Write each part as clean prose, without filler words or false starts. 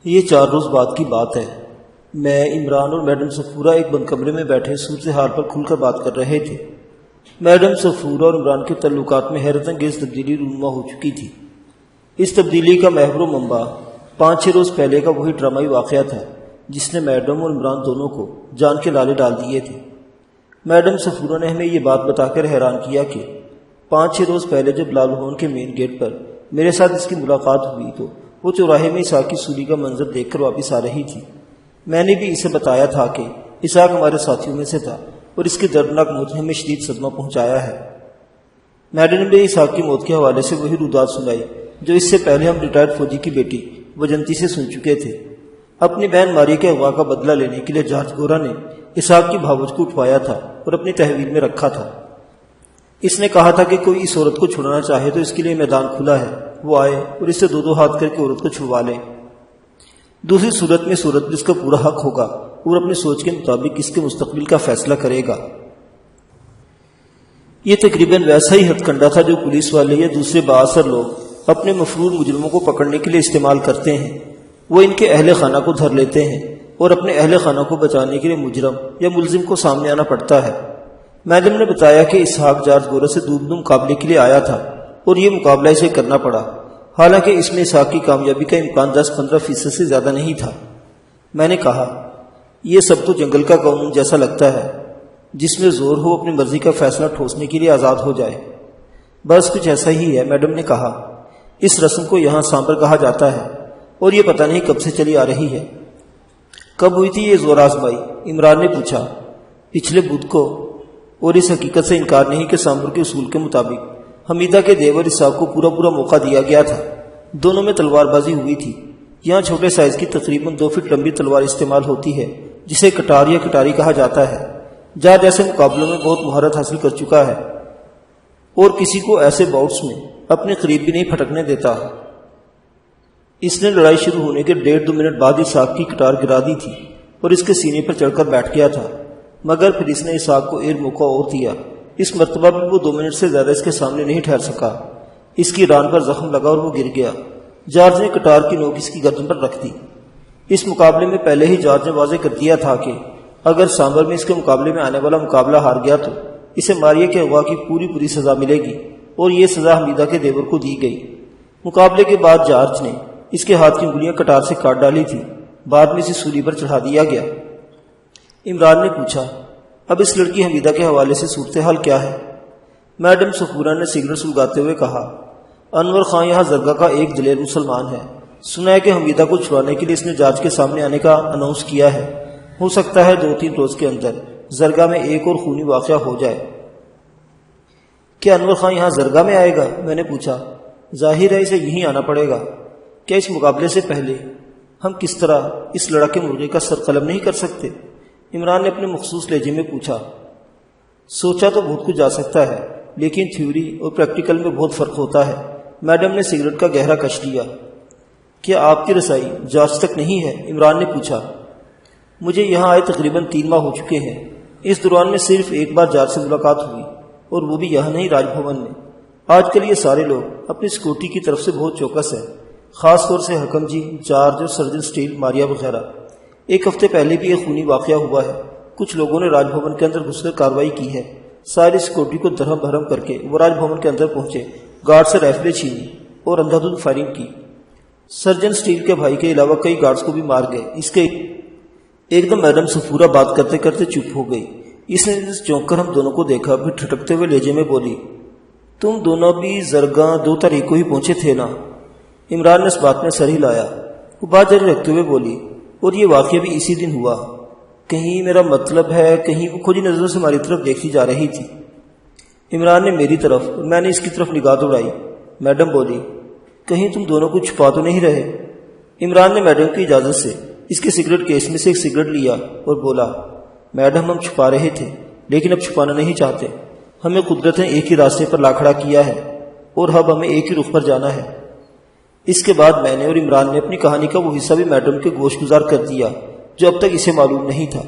یہ 4 روز بعد کی بات ہے۔ میں، عمران اور میڈم صفورہ ایک بند کمرے میں بیٹھے صورتحال پر کھل کر بات کر رہے تھے۔ میڈم صفورہ اور عمران کے تعلقات میں حیرت انگیز تبدیلی رونما ہو چکی تھی۔ اس تبدیلی کا محور و منبع 5-6 روز پہلے کا وہی ڈرامائی واقعہ تھا جس نے میڈم اور عمران دونوں کو جان کے لالے ڈال دیے تھے۔ میڈم صفورہ نے ہمیں یہ بات بتا کر حیران کیا کہ 5-6 روز پہلے جب لال بھون کے مین گیٹ پر میرے ساتھ اس کی ملاقات ہوئی تو وہ چوراہے میں اسحاق کی سولی کا منظر دیکھ کر واپس آ رہی تھی۔ میں نے بھی اسے بتایا تھا کہ اسحاق ہمارے ساتھیوں میں سے تھا اور اس کی دردناک موت نے ہمیں شدید صدمہ پہنچایا ہے۔ میڈم نے اسحاق کی موت کے حوالے سے وہی رودات سنائی جو اس سے پہلے ہم ریٹائرڈ فوجی کی بیٹی وجنتی سے سن چکے تھے۔ اپنی بہن ماری کے اغوا کا بدلہ لینے کے لیے جارج گورا نے اسحاق کی بھاوج کو اٹھوایا تھا اور اپنی تحویل میں رکھا تھا۔ اس نے کہا تھا کہ کوئی اس عورت کو چھڑانا چاہے تو اس کے لیے میدان کھلا ہے، وہ آئے اور اس سے 2 ہاتھ کر کے عورت کو چھڑوا لے۔ دوسری صورت میں صورت اس کا پورا حق ہوگا اور اپنی سوچ کے مطابق اس کے مستقبل کا فیصلہ کرے گا۔ یہ تقریباً ویسا ہی ہتھ کنڈا تھا جو پولیس والے یا دوسرے بااثر لوگ اپنے مفرور مجرموں کو پکڑنے کے لیے استعمال کرتے ہیں۔ وہ ان کے اہل خانہ کو دھر لیتے ہیں اور اپنے اہل خانہ کو بچانے کے لیے مجرم یا ملزم کو سامنے آنا پڑتا ہے۔ میڈم نے بتایا کہ اسحاق جارج گورا سے دوبدم مقابلے کے لیے آیا تھا اور یہ مقابلہ اسے کرنا پڑا، حالانکہ اس میں اسحاق کی کامیابی کا امکان 10-15% سے زیادہ نہیں تھا۔ میں نے کہا، یہ سب تو جنگل کا قانون جیسا لگتا ہے، جس میں زور ہو اپنی مرضی کا فیصلہ ٹھوسنے کے لیے آزاد ہو جائے۔ بس کچھ ایسا ہی ہے، میڈم نے کہا۔ اس رسم کو یہاں سانبر کہا جاتا ہے اور یہ پتہ نہیں کب سے چلی آ رہی ہے۔ کب ہوئی تھی یہ زور آزمائی؟ عمران نے پوچھا۔ پچھلے بدھ کو، اور اس حقیقت سے انکار نہیں کہ سانبر کے اصول کے مطابق حمیدہ کے دیور اسحاق کو پورا موقع دیا گیا تھا۔ دونوں میں تلوار بازی ہوئی تھی۔ یہاں چھوٹے سائز کی تقریباً 2 فٹ لمبی تلوار استعمال ہوتی ہے جسے کٹار یا کٹاری کہا جاتا ہے۔ جارج ایسے مقابلوں میں بہت مہارت حاصل کر چکا ہے اور کسی کو ایسے باؤٹس میں اپنے قریب بھی نہیں پھٹکنے دیتا۔ اس نے لڑائی شروع ہونے کے 1.5-2 منٹ بعد اسحاق کی کٹار گرا دی تھی اور اس کے سینے پر چڑھ کر بیٹھ گیا تھا، مگر پھر اس نے اسحاق کو ایک موقع اور دیا۔ اس مرتبہ بھی وہ 2 منٹ سے زیادہ اس کے سامنے نہیں ٹھہر سکا۔ اس کی ران پر زخم لگا اور وہ گر گیا۔ جارج نے کٹار کی نوک اس کی گردن پر رکھ دی۔ اس مقابلے میں پہلے ہی جارج نے واضح کر دیا تھا کہ اگر سانبر میں اس کے مقابلے میں آنے والا مقابلہ ہار گیا تو اسے ماریہ کے اغوا کی پوری سزا ملے گی، اور یہ سزا حمیدہ کے دیور کو دی گئی۔ مقابلے کے بعد جارج نے اس کے ہاتھ کی انگلیاں کٹار سے کاٹ ڈالی تھی، بعد میں اسے سولی پر چڑھا دیا گیا۔ عمران نے پوچھا، اب اس لڑکی حمیدہ کے حوالے سے صورتحال کیا ہے؟ میڈم صفورہ نے سگریٹ سلگاتے ہوئے کہا، انور خان یہاں زرگا کا ایک دلیر مسلمان ہے۔ سنا ہے کہ حمیدہ کو چھڑانے کے لیے اس نے جارج کے سامنے آنے کا اناؤنس کیا ہے۔ ہو سکتا ہے 2-3 روز کے اندر زرگا میں ایک اور خونی واقعہ ہو جائے۔ کیا انور خان یہاں زرگا میں آئے گا؟ میں نے پوچھا۔ ظاہر ہے اسے یہیں آنا پڑے گا۔ کیا اس مقابلے سے پہلے ہم کس طرح اس لڑکے مرغے کا سر قلم نہیں کر سکتے؟ عمران نے اپنے مخصوص لہجے میں پوچھا۔ سوچا تو بہت کچھ جا سکتا ہے، لیکن تھیوری اور پریکٹیکل میں بہت فرق ہوتا ہے۔ میڈم نے سگریٹ کا گہرا کش لیا۔ کیا آپ کی رسائی جارج تک نہیں ہے؟ عمران نے پوچھا۔ مجھے یہاں آئے تقریباً 3 ماہ ہو چکے ہیں۔ اس دوران میں صرف ایک بار جارج سے ملاقات ہوئی، اور وہ بھی یہاں نہیں، راج بھون میں۔ آج کل یہ سارے لوگ اپنی سیکورٹی کی طرف سے بہت چوکس ہیں، خاص طور سے حکم جی، جارج اور سرجن سٹیل، ماریہ وغیرہ۔ 1 ہفتے پہلے بھی ایک خونی واقعہ ہوا ہے۔ کچھ لوگوں نے راج بھون کے اندر گھس کر کارروائی کی ہے۔ ساری سیکورٹی کو درہم بھرم کر کے وہ راج بھون کے اندر پہنچے، گارڈ سے رائفلیں چھینی اور اندھا دھند فائرنگ کی۔ سرجن سٹیل کے بھائی کے علاوہ کئی گارڈز کو بھی مار گئے۔ اس کے ایک دم میڈم صفورہ بات کرتے کرتے چپ ہو گئی۔ اس نے چونک کر ہم دونوں کو دیکھا، پھر ٹھٹکتے ہوئے لہجے میں بولی، تم دونوں بھی زرگاں 2 تاریخ کو ہی پہنچے تھے نا؟ عمران نے اس بات میں سر ہلایا۔ وہ بات جاری رکھتے ہوئے بولی، اور یہ واقعہ بھی اسی دن ہوا۔ کہیں میرا مطلب ہے کہیں وہ کھوجی نظروں سے ہماری طرف دیکھتی جا رہی تھی۔ عمران نے میری طرف اور میں نے اس کی طرف نگاہ دوڑائی۔ میڈم بولی، کہیں تم دونوں کو چھپا تو نہیں رہے؟ عمران نے میڈم کی اجازت سے اس کے سگریٹ کیس میں سے ایک سگریٹ لیا اور بولا، میڈم ہم چھپا رہے تھے، لیکن اب چھپانا نہیں چاہتے۔ ہمیں قدرت نے ایک ہی راستے پر لا کھڑا کیا ہے اور اب ہمیں ایک ہی رخ پر جانا ہے۔ اس کے بعد میں نے اور عمران نے اپنی کہانی کا وہ حصہ بھی میڈم کے گوش گزار کر دیا جو اب تک اسے معلوم نہیں تھا۔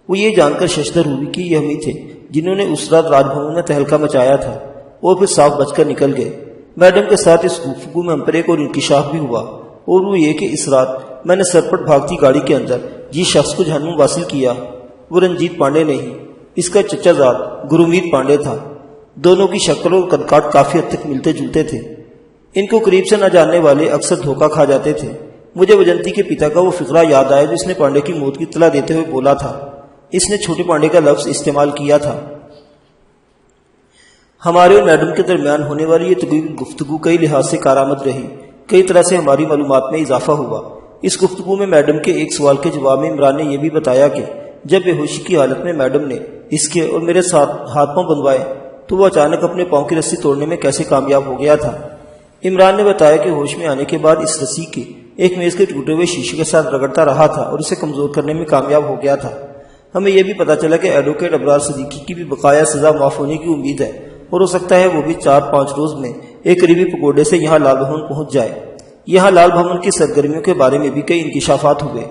وہ یہ جان کر ششدر ہوئی کہ یہ ہم ہی تھے جنہوں نے اس رات راج بھون میں تہلکہ مچایا تھا، اور پھر صاف بچ کر نکل گئے۔ میڈم کے ساتھ اس گفتگو میں ہم پر ایک اور انکشاف بھی ہوا، اور وہ یہ کہ اس رات میں نے سرپٹ بھاگتی گاڑی کے اندر جس شخص کو جہنم واصل کیا وہ رنجیت پانڈے نہیں، اس کا چچا زاد گرومیت پانڈے تھا۔ دونوں کی شکل اور قدکاٹ کافی حد تک ملتے جلتے تھے۔ ان کو قریب سے نہ جاننے والے اکثر دھوکہ کھا جاتے تھے۔ مجھے وجنتی کے پتا کا وہ فقرہ یاد آیا جس نے پانڈے کی موت کی اطلاع دیتے ہوئے بولا تھا۔ اس نے چھوٹے پانڈے کا لفظ استعمال کیا تھا۔ ہمارے اور میڈم کے درمیان ہونے والی یہ طویل گفتگو کئی لحاظ سے کارآمد رہی۔ کئی طرح سے ہماری معلومات میں اضافہ ہوا۔ اس گفتگو میں میڈم کے ایک سوال کے جواب میں عمران نے یہ بھی بتایا کہ جب بے ہوشی کی حالت میں میڈم نے اس کے اور میرے ساتھ ہاتھ پاؤں بندوائے تو وہ اچانک اپنے پاؤں کی رسی توڑنے میں کیسے کامیاب ہو گیا تھا۔ عمران نے بتایا کہ ہوش میں آنے کے بعد اس رسی کے ایک میز کے ٹوٹے ہوئے شیشے کے ساتھ رگڑتا رہا تھا اور اسے کمزور کرنے میں کامیاب ہو گیا تھا۔ ہمیں یہ بھی پتا چلا کہ ایڈوکیٹ ابرار صدیقی کی بھی بقایا سزا معاف ہونے کی امید ہے اور ہو سکتا ہے وہ بھی 4-5 روز میں ایک قریبی پگوڈے سے یہاں لال بھون پہنچ جائے۔ یہاں لال بھون کی سرگرمیوں کے بارے میں بھی کئی انکشافات ہوئے۔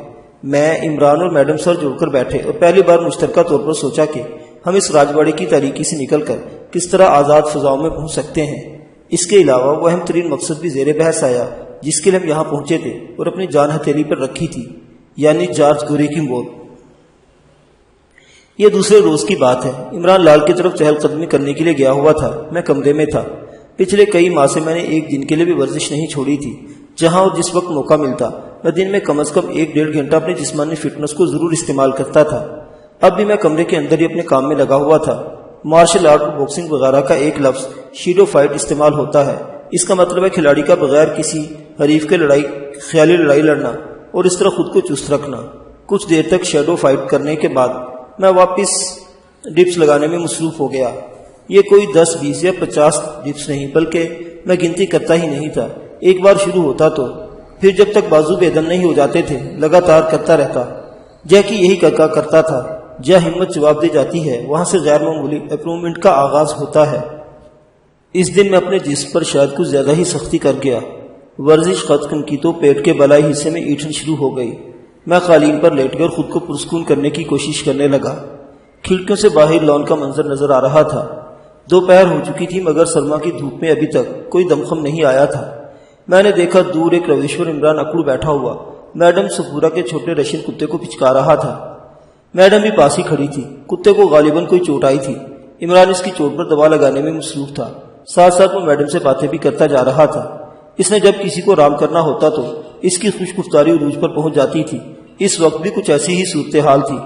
میں، عمران اور میڈم سر جوڑ کر بیٹھے اور پہلی بار مشترکہ طور پر سوچا کہ ہم اس راجواڑے کی تاریکی سے نکل کر کس طرح آزاد فضاؤں میں پہنچ سکتے ہیں۔ اس کے علاوہ وہ اہم ترین مقصد بھی زیر بحث آیا جس کے لیے ہم یہاں پہنچے تھے اور اپنی جان ہتھیلی پر رکھی تھی، یعنی جارج گورے کی موت۔ یہ دوسرے روز کی بات ہے۔ عمران لال کی طرف چہل قدمی کرنے کے لیے گیا ہوا تھا۔ میں کمرے میں تھا۔ پچھلے کئی ماہ سے میں نے ایک دن کے لیے بھی ورزش نہیں چھوڑی تھی۔ جہاں اور جس وقت موقع ملتا میں دن میں کم از کم 1-1.5 گھنٹہ اپنی جسمانی فٹنس کو ضرور استعمال کرتا تھا۔ اب بھی میں کمرے کے اندر ہی اپنے کام میں لگا ہوا تھا۔ مارشل آرٹ اور باکسنگ وغیرہ کا ایک لفظ شیڈو فائٹ استعمال ہوتا ہے۔ اس کا مطلب ہے کھلاڑی کا بغیر کسی حریف کے خیالی لڑائی لڑنا اور اس طرح خود کو چست رکھنا۔ کچھ دیر تک شیڈو فائٹ کرنے کے بعد میں واپس ڈپس لگانے میں مصروف ہو گیا۔ یہ کوئی 10, 20 یا 50 ڈپس نہیں بلکہ میں گنتی کرتا ہی نہیں تھا۔ ایک بار شروع ہوتا تو پھر جب تک بازو بے دم نہیں ہو جاتے تھے لگاتار کرتا رہتا۔ جیکی یہی کرتا تھا۔ جہاں ہمت جواب دی جاتی ہے وہاں سے غیر معمولی امپرومنٹ کا آغاز ہوتا ہے۔ اس دن میں اپنے جسم پر شاید کچھ زیادہ ہی سختی کر گیا۔ ورزش ختم کی تو پیٹ کے بلائی حصے میں ایٹھن شروع ہو گئی۔ میں قالین پر لیٹ کر خود کو پرسکون کرنے کی کوشش کرنے لگا۔ کھڑکیوں سے باہر لان کا منظر نظر آ رہا تھا۔ دوپہر ہو چکی تھی مگر سرما کی دھوپ میں ابھی تک کوئی دمخم نہیں آیا تھا۔ میں نے دیکھا دور ایک رویشور عمران اکڑ بیٹھا ہوا میڈم سفورہ کے چھوٹے رشین کتے کو پھچکا رہا تھا۔ میڈم بھی پاس ہی کھڑی تھی۔ کتے کو غالباً کوئی چوٹ آئی تھی۔ عمران اس کی چوٹ پر دوا لگانے میں مصروف تھا۔ ساتھ ساتھ وہ میڈم سے باتیں بھی کرتا جا رہا تھا۔ اس نے جب کسی کو آرام کرنا ہوتا تو اس کی خوش گفتاری عروج پر پہنچ جاتی تھی۔ اس وقت بھی کچھ ایسی ہی صورتحال تھی۔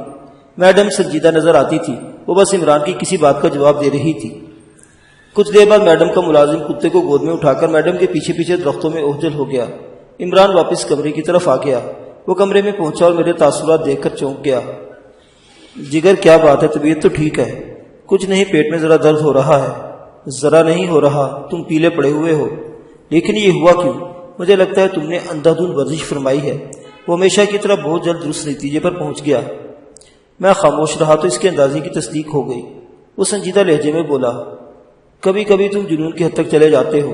میڈم سنجیدہ نظر آتی تھی۔ وہ بس عمران کی کسی بات کا جواب دے رہی تھی۔ کچھ دیر بعد میڈم کا ملازم کتے کو گود میں اٹھا کر میڈم کے پیچھے پیچھے درختوں میں اوجھل ہو گیا۔ عمران واپس کمرے کی طرف آ گیا۔ وہ کمرے میں پہنچا اور میرے تاثرات دیکھ کر چونک گیا۔ جگر کیا بات ہے؟ طبیعت تو ٹھیک ہے؟ کچھ نہیں، پیٹ میں ذرا درد ہو رہا ہے۔ ذرا نہیں ہو رہا، تم پیلے پڑے ہوئے ہو۔ لیکن یہ ہوا کیوں؟ مجھے لگتا ہے تم نے اندھا دھند ورزش فرمائی ہے۔ وہ ہمیشہ کی طرح بہت جلد درست نتیجے پر پہنچ گیا۔ میں خاموش رہا تو اس کے اندازے کی تصدیق ہو گئی۔ وہ سنجیدہ لہجے میں بولا، کبھی کبھی تم جنون کی حد تک چلے جاتے ہو،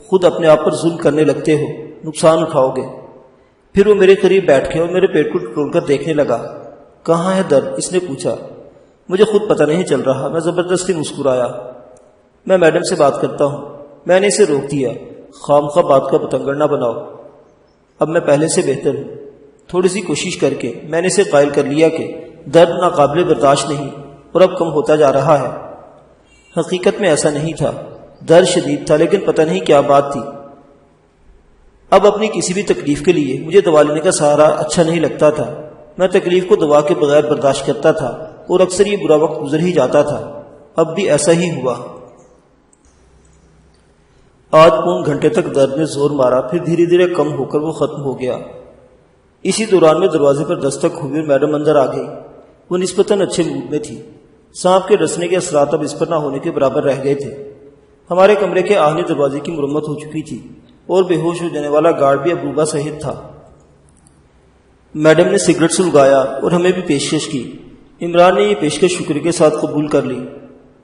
خود اپنے آپ پر ظلم کرنے لگتے ہو، نقصان اٹھاؤ گے۔ پھر وہ میرے قریب بیٹھ کے اور میرے پیٹ کو ٹٹول کر دیکھنے لگا۔ کہاں ہے درد؟ اس نے پوچھا۔ مجھے خود پتہ نہیں چل رہا۔ میں زبردستی مسکرایا۔ میں میڈم سے بات کرتا ہوں۔ میں نے اسے روک دیا۔ خامخواہ بات کا پتنگڑ نہ بناؤ۔ اب میں پہلے سے بہتر ہوں۔ تھوڑی سی کوشش کر کے میں نے اسے قائل کر لیا کہ درد ناقابل برداشت نہیں اور اب کم ہوتا جا رہا ہے۔ حقیقت میں ایسا نہیں تھا۔ درد شدید تھا لیکن پتہ نہیں کیا بات تھی۔ اب اپنی کسی بھی تکلیف کے لیے مجھے دوا لینے کا سہارا اچھا نہیں لگتا تھا۔ میں تکلیف کو دوا کے بغیر برداشت کرتا تھا اور اکثر یہ برا وقت گزر ہی جاتا تھا۔ اب بھی ایسا ہی ہوا۔ آج 1 گھنٹے تک درد نے زور مارا، پھر دھیرے دھیرے کم ہو کر وہ ختم ہو گیا۔ اسی دوران میں دروازے پر دستک ہوئی اور میڈم اندر آ گئی۔ وہ نسبتاً اچھے موڈ میں تھی۔ سانپ کے ڈسنے کے اثرات اب اس پر نہ ہونے کے برابر رہ گئے تھے۔ ہمارے کمرے کے آہنی دروازے کی مرمت ہو چکی تھی اور بے ہوش ہو جانے والا گارڈ بھی اب روبا صحت تھا۔ میڈم نے سگریٹ سلگایا اور ہمیں بھی پیشکش کی۔ عمران نے یہ پیشکش شکر کے ساتھ قبول کر لی۔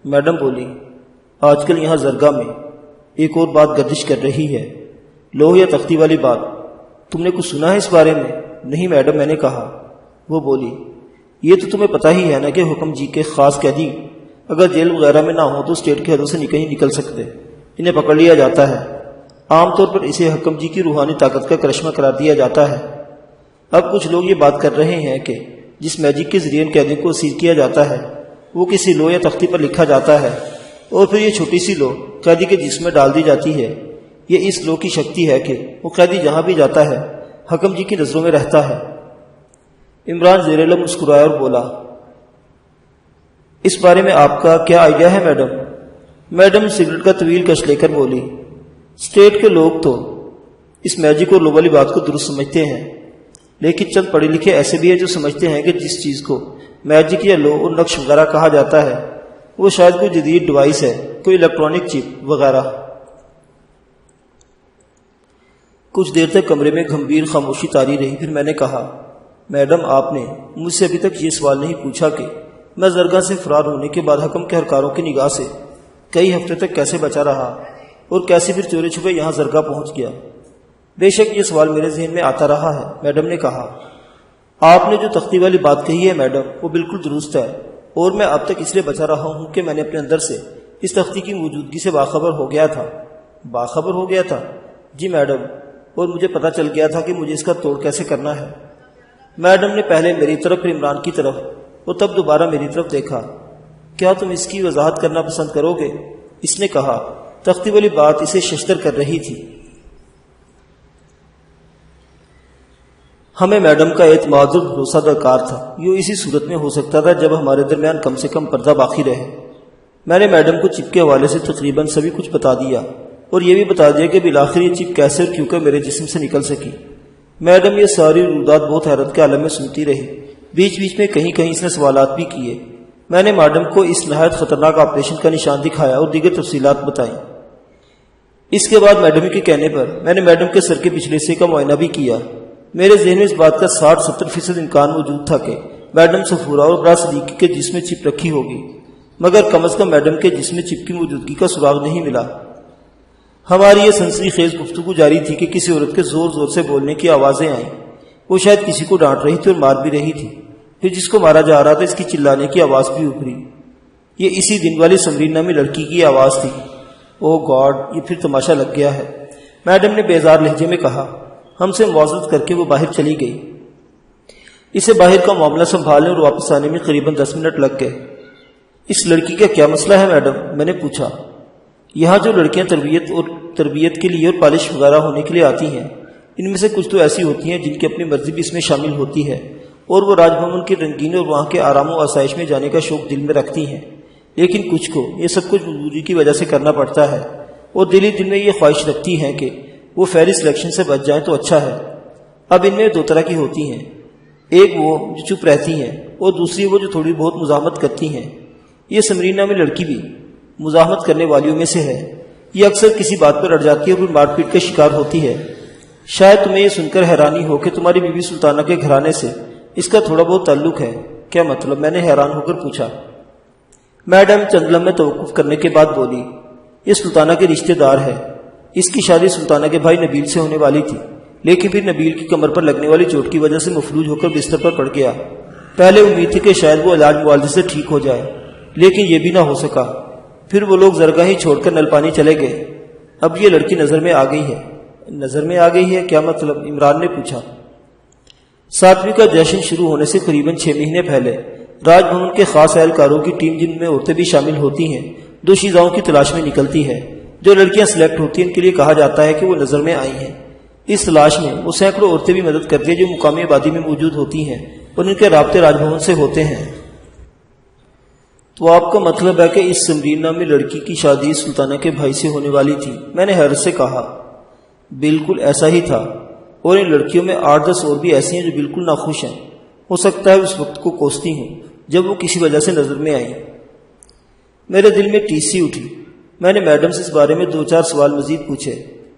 میڈم بولی، آج کل یہاں زرگاہ میں ایک اور بات گردش کر رہی ہے، لوہ یا تختی والی بات۔ تم نے کچھ سنا ہے اس بارے میں؟ نہیں میڈم، میں نے کہا۔ وہ بولی، یہ تو تمہیں پتہ ہی ہے نا کہ حکم جی کے خاص قیدی اگر جیل وغیرہ میں نہ ہو تو اسٹیٹ کی حدوں سے نہیں نکل سکتے، انہیں پکڑ لیا جاتا ہے۔ عام طور پر اسے حکم جی کی روحانی طاقت کا کرشمہ قرار دیا جاتا ہے۔ اب کچھ لوگ یہ بات کر رہے ہیں کہ جس میجک کے ذریعے ان قیدیوں کو اسیر کیا جاتا ہے وہ کسی لوح یا تختی پر لکھا جاتا ہے اور پھر یہ چھوٹی سی لوح قیدی کے جسم میں ڈال دی جاتی ہے۔ یہ اس لوح کی شکتی ہے کہ وہ قیدی جہاں بھی جاتا ہے حکم جی کی نظروں میں رہتا ہے۔ عمران زیر لب مسکرایا اور بولا، اس بارے میں آپ کا کیا آئیڈیا ہے میڈم؟ میڈم سگریٹ کا طویل کش لے کر بولی، اسٹیٹ کے لوگ تو اس میجک اور لو والی بات کو درست سمجھتے ہیں، لیکن چند پڑھے لکھے ایسے بھی ہیں جو سمجھتے ہیں کہ جس چیز کو میجک یا لو اور نقش وغیرہ کہا جاتا ہے وہ شاید کوئی جدید ڈیوائس ہے، کوئی الیکٹرانک چپ وغیرہ۔ کچھ دیر تک کمرے میں گمبھیر خاموشی طاری رہی، پھر میں نے کہا، میڈم آپ نے مجھ سے ابھی تک یہ سوال نہیں پوچھا کہ میں زرگاہ سے فرار ہونے کے بعد حکم کے اہلکاروں کی نگاہ سے کئی ہفتے تک کیسے بچا رہا اور کیسے پھر چورے چھپے یہاں زرگاہ پہنچ گیا۔ بے شک یہ سوال میرے ذہن میں آتا رہا ہے، میڈم نے کہا۔ آپ نے جو تختی والی بات کہی ہے میڈم وہ بالکل درست ہے، اور میں اب تک اس لیے بچا رہا ہوں کہ میں نے اپنے اندر سے اس تختی کی موجودگی سے باخبر ہو گیا تھا۔ باخبر ہو گیا تھا؟ جی میڈم، اور مجھے پتا چل گیا تھا کہ مجھے اس کا توڑ کیسے کرنا ہے۔ میڈم نے پہلے میری طرف پھر عمران کی طرف اور تب دوبارہ میری طرف دیکھا۔ کیا تم اس کی وضاحت کرنا پسند کرو گے؟ اس نے کہا۔ تختی والی بات اسے ششدر کر رہی تھی۔ ہمیں میڈم کا اعتماد اور بھروسہ درکار تھا، یہ اسی صورت میں ہو سکتا تھا جب ہمارے درمیان کم سے کم پردہ باقی رہے۔ میں نے میڈم کو چپ کے حوالے سے تقریباً سبھی کچھ بتا دیا اور یہ بھی بتا دیا کہ بالآخر یہ چپ کیسے اور کیوں کر میرے جسم سے نکل سکی۔ میڈم یہ ساری رویداد بہت حیرت کے عالم میں سنتی رہی، بیچ بیچ میں کہیں کہیں اس نے سوالات بھی کیے۔ میں نے میڈم کو اس نہایت خطرناک آپریشن کا نشان دکھایا اور دیگر تفصیلات بتائیں۔ اس کے بعد میڈم کے کہنے پر میں نے میڈم کے سر کے پچھلے حصے کا معائنہ بھی کیا۔ میرے ذہن میں اس بات کا 60-70% امکان موجود تھا کہ میڈم صفورہ اور برا صدیقی کے جسم میں چپ رکھی ہوگی، مگر کم از کم میڈم کے جسم میں چپ کی موجودگی کا سراغ نہیں ملا۔ ہماری یہ سنسنی خیز گفتگو جاری تھی کہ کسی عورت کے زور زور سے بولنے کی آوازیں آئیں۔ وہ شاید کسی کو ڈانٹ رہی تھی اور مار بھی رہی تھی، پھر جس کو مارا جا رہا تھا اس کی چلانے کی آواز بھی ابھری۔ یہ اسی دن والی سمرین نامی لڑکی کی آواز تھی۔ اوہ گاڈ، یہ پھر تماشا لگ گیا ہے، میڈم نے بیزار لہجے میں کہا۔ ہم سے معذرت کر کے وہ باہر چلی گئی۔ اسے باہر کا معاملہ سنبھالنے اور واپس آنے میں قریباً 10 منٹ لگ گئے۔ اس لڑکی کا کیا مسئلہ ہے میڈم؟ میں نے پوچھا۔ یہاں جو لڑکیاں تربیت کے لیے اور پالش وغیرہ ہونے کے لیے آتی ہیں، ان میں سے کچھ تو ایسی ہوتی ہیں جن کی اپنی مرضی بھی اس میں شامل ہوتی ہے اور وہ راج بھون کے رنگین اور وہاں کے آرام و آسائش میں جانے کا شوق دل میں رکھتی ہیں، لیکن کچھ کو یہ سب کچھ مجبوری کی وجہ سے کرنا پڑتا ہے اور دل ہی دل میں یہ خواہش رکھتی ہیں کہ وہ فیری سلیکشن سے بچ جائیں تو اچھا ہے۔ اب ان میں 2 طرح کی ہوتی ہیں، ایک وہ جو چپ رہتی ہیں اور دوسری وہ جو تھوڑی بہت مزاحمت کرتی ہیں۔ یہ سمرین نامی لڑکی بھی مزاحمت کرنے والیوں میں سے ہے۔ یہ اکثر کسی بات پر اڑ جاتی ہے اور پھر مار پیٹ کا شکار ہوتی ہے۔ شاید تمہیں یہ سن کر حیرانی ہو کہ تمہاری بیوی سلطانہ کے گھرانے سے اس کا تھوڑا بہت تعلق ہے۔ کیا مطلب؟ میں نے حیران ہو کر پوچھا۔ میڈم چند لمحے توقف کرنے کے بعد بولی، یہ سلطانہ کے رشتہ دار ہے۔ اس کی شادی سلطانہ کے بھائی نبیل سے ہونے والی تھی، لیکن پھر نبیل کی کمر پر لگنے والی چوٹ کی وجہ سے مفلوج ہو کر بستر پر پڑ گیا۔ پہلے امید تھی کہ شاید وہ علاج معالجے سے ٹھیک ہو جائے، لیکن یہ بھی نہ ہو سکا۔ پھر وہ لوگ زرگاہ ہی چھوڑ کر نل پانی چلے گئے۔ اب یہ لڑکی نظر میں آ گئی ہے۔ نظر میں آ گئی ہے؟ کیا مطلب؟ عمران نے پوچھا۔ 7ویں کا جشن شروع ہونے سے قریباً 6 مہینے پہلے راج بھون کے خاص اہلکاروں کی ٹیم، جن میں عورتیں بھی شامل ہوتی ہیں، 2 شیزاؤں کی تلاش میں نکلتی ہے۔ جو لڑکیاں سلیکٹ ہوتی ہیں ان کے لیے کہا جاتا ہے کہ وہ نظر میں آئی ہیں۔ اس تلاش میں وہ سینکڑوں عورتیں بھی مدد کرتی ہیں جو مقامی آبادی میں موجود ہوتی ہیں اور ان کے رابطے راج بھون سے ہوتے ہیں۔ تو آپ کا مطلب ہے کہ اس سمرین نامی لڑکی کی شادی سلطانہ کے بھائی سے ہونے والی تھی؟ میں نے حیرت سے کہا۔ بالکل ایسا ہی تھا، اور ان لڑکیوں میں 8-10 اور بھی ایسی ہیں جو بالکل ناخوش ہیں۔ ہو سکتا ہے اس وقت کو کوستی ہوں جب وہ کسی وجہ سے نظر میں آئی۔ میرے دل میں ٹیس سی اٹھی۔ میں نے میڈم سے اس بارے میں 2-4 سوال مزید پوچھے۔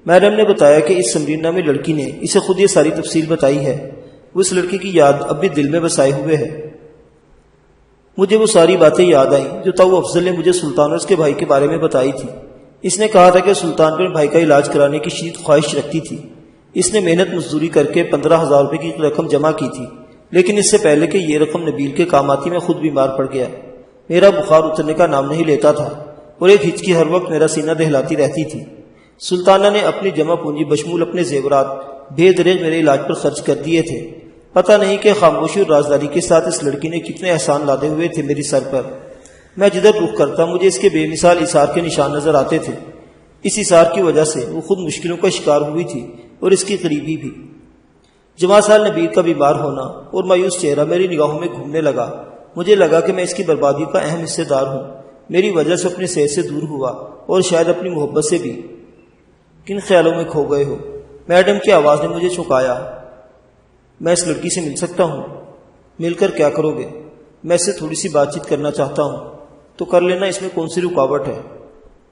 میڈم نے بتایا کہ اس سمرین نامی لڑکی نے اسے خود یہ ساری تفصیل بتائی ہے۔ وہ اس لڑکی کی یاد اب بھی دل میں بسائے ہوئے ہے۔ مجھے وہ ساری باتیں یاد آئیں جو تاؤ افضل نے مجھے سلطان اور اس کے بھائی کے بارے میں بتائی تھی۔ اس نے کہا تھا کہ سلطان پر بھائی کا علاج کرانے کی شدید خواہش رکھتی تھی۔ اس نے محنت مزدوری کر کے 15,000 روپے کی رقم جمع کی تھی، لیکن اس سے پہلے کہ یہ رقم نبیل کے کام آتی میں خود بیمار پڑ گیا۔ میرا بخار اترنے کا نام نہیں لیتا تھا اور ایک ہچکی ہر وقت میرا سینہ دہلاتی رہتی تھی۔ سلطانہ نے اپنی جمع پونجی بشمول اپنے زیورات بے دریغ میرے علاج پر خرچ کر دیے تھے۔ پتہ نہیں کہ خاموشی اور رازداری کے ساتھ اس لڑکی نے کتنے احسان لادے ہوئے تھے میری سر پر۔ میں جدھر رخ کرتا مجھے اس کے بے مثال اثار کے نشان نظر آتے تھے۔ اس اثار کی وجہ سے وہ خود مشکلوں کا شکار ہوئی تھی اور اس کی قریبی بھی۔ جماع سال نبیر کا بیمار ہونا اور مایوس چہرہ میری نگاہوں میں گھومنے لگا۔ مجھے لگا کہ میں اس کی بربادی کا اہم حصے دار ہوں۔ میری وجہ سے اپنے صحت سے دور ہوا اور شاید اپنی محبت سے بھی۔ کن خیالوں میں کھو گئے ہو؟ میڈم کی آواز نے مجھے چونکایا۔ میں اس لڑکی سے مل سکتا ہوں؟ مل کر کیا کرو گے؟ میں اس سے تھوڑی سی بات چیت کرنا چاہتا ہوں۔ تو کر لینا، اس میں کون سی رکاوٹ ہے؟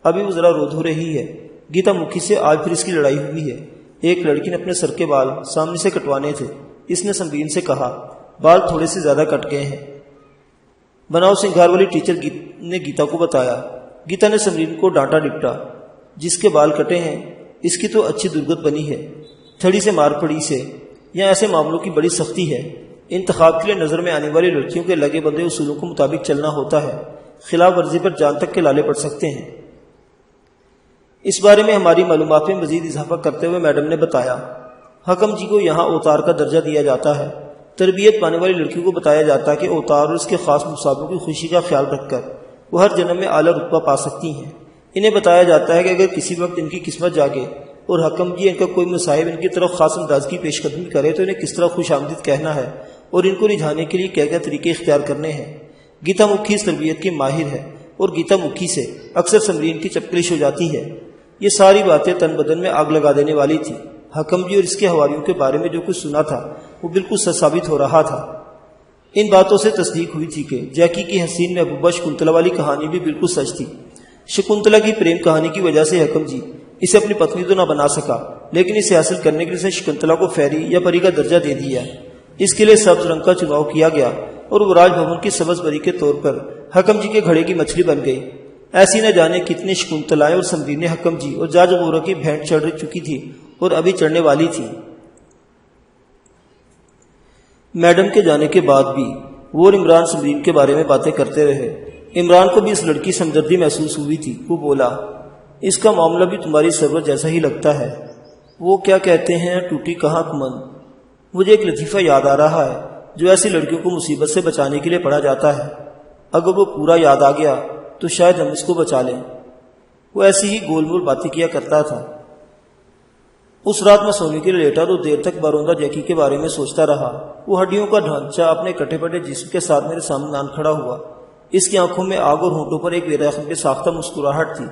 ابھی وہ ذرا رو دھو رہی ہے۔ گیتا مکھی سے آج پھر اس کی لڑائی ہوئی ہے۔ ایک لڑکی نے اپنے سر کے بال سامنے سے کٹوانے تھے۔ اس نے سمرین سے کہا، بال تھوڑے سے زیادہ کٹ گئے ہیں۔ بناؤ سنگھار والی ٹیچر نے گیتا کو بتایا۔ گیتا نے سمرین کو ڈانٹا ڈپٹا، جس کے بال کٹے ہیں اس کی تو اچھی درگت بنی ہے، تھڑی سے مار پڑی سے۔ یہاں ایسے معاملوں کی بڑی سختی ہے۔ انتخاب کے لیے نظر میں آنے والی لڑکیوں کے لگے بندے اصولوں کے مطابق چلنا ہوتا ہے، خلاف ورزی پر جان تک کے لالے پڑ سکتے ہیں۔ اس بارے میں ہماری معلومات میں مزید اضافہ کرتے ہوئے میڈم نے بتایا، حکم جی کو یہاں اوتار کا درجہ دیا جاتا ہے۔ تربیت پانے والی لڑکیوں کو بتایا جاتا ہے کہ اوتار اور اس کے خاص مصابوں کی خوشی کا خیال رکھ کر وہ ہر جنم میں اعلیٰ رتبہ پا سکتی ہیں۔ انہیں بتایا جاتا ہے کہ اگر کسی وقت ان کی قسمت جاگے اور حکم جی ان کا کوئی مصاحب ان کی طرف خاص انداز کی پیش قدمی کرے تو انہیں کس طرح خوش آمدید کہنا ہے اور ان کو رجھانے کے لیے کیا کیا طریقے اختیار کرنے ہیں۔ گیتا مکھی اس تربیت کی ماہر ہے اور گیتا مکھی سے اکثر سمرین کی چپکلش ہو جاتی ہے۔ یہ ساری باتیں تن بدن میں آگ لگا دینے والی تھی۔ حکم جی اور اس کے حواریوں کے بارے میں جو کچھ سنا تھا وہ بالکل سچ ثابت ہو رہا تھا۔ ان باتوں سے تصدیق ہوئی تھی کہ جیکی کی حسین محبوبہ شکنتلا والی کہانی بھی بالکل سچ تھی۔ شکنتلا کی پریم کہانی کی وجہ سے حکم جی اسے اپنی پتنی تو نہ بنا سکا، لیکن اسے حاصل کرنے کے لیے اسے شکنتلا کو فیری یا پری کا درجہ دے دیا۔ اس کے لیے سبز رنگ کا چناؤ کیا گیا اور وہ راج بھون کی سبز پری کے طور پر حکم جی کے گھڑے کی مچھلی بن گئی۔ ایسی نہ جانے کتنی شکنتلائیں اور سمرینیں حکم جی اور جاج غورا کی بھینٹ چڑھ چکی تھی اور ابھی چڑھنے والی تھی۔ میڈم کے جانے کے بعد بھی وہ اور عمران سمرین کے بارے میں باتیں کرتے رہے۔ عمران کو بھی اس لڑکی سے ہمدردی محسوس ہوئی تھی۔ وہ بولا، اس کا معاملہ بھی تمہاری سرور جیسا ہی لگتا ہے۔ وہ کیا کہتے ہیں، ٹوٹی کہاں کمن۔ مجھے ایک لطیفہ یاد آ رہا ہے جو ایسی لڑکیوں کو مصیبت سے بچانے کے لیے پڑھا جاتا ہے۔ اگر وہ پورا یاد آ گیا تو شاید ہم اس کو بچا لیں۔ وہ ایسی ہی گول مول باتیں کیا کرتا تھا۔ اس رات میں سونے کے لیے لیٹا تو دیر تک باروندہ جیکی کے بارے میں سوچتا رہا۔ وہ ہڈیوں کا ڈھانچہ اپنے کٹے پٹے جسم کے ساتھ میرے سامنے آن کھڑا ہوا۔ اس کی آنکھوں میں آگ اور ہونٹوں پر ایک بے رحم کے ساختہ مسکراہٹ تھی۔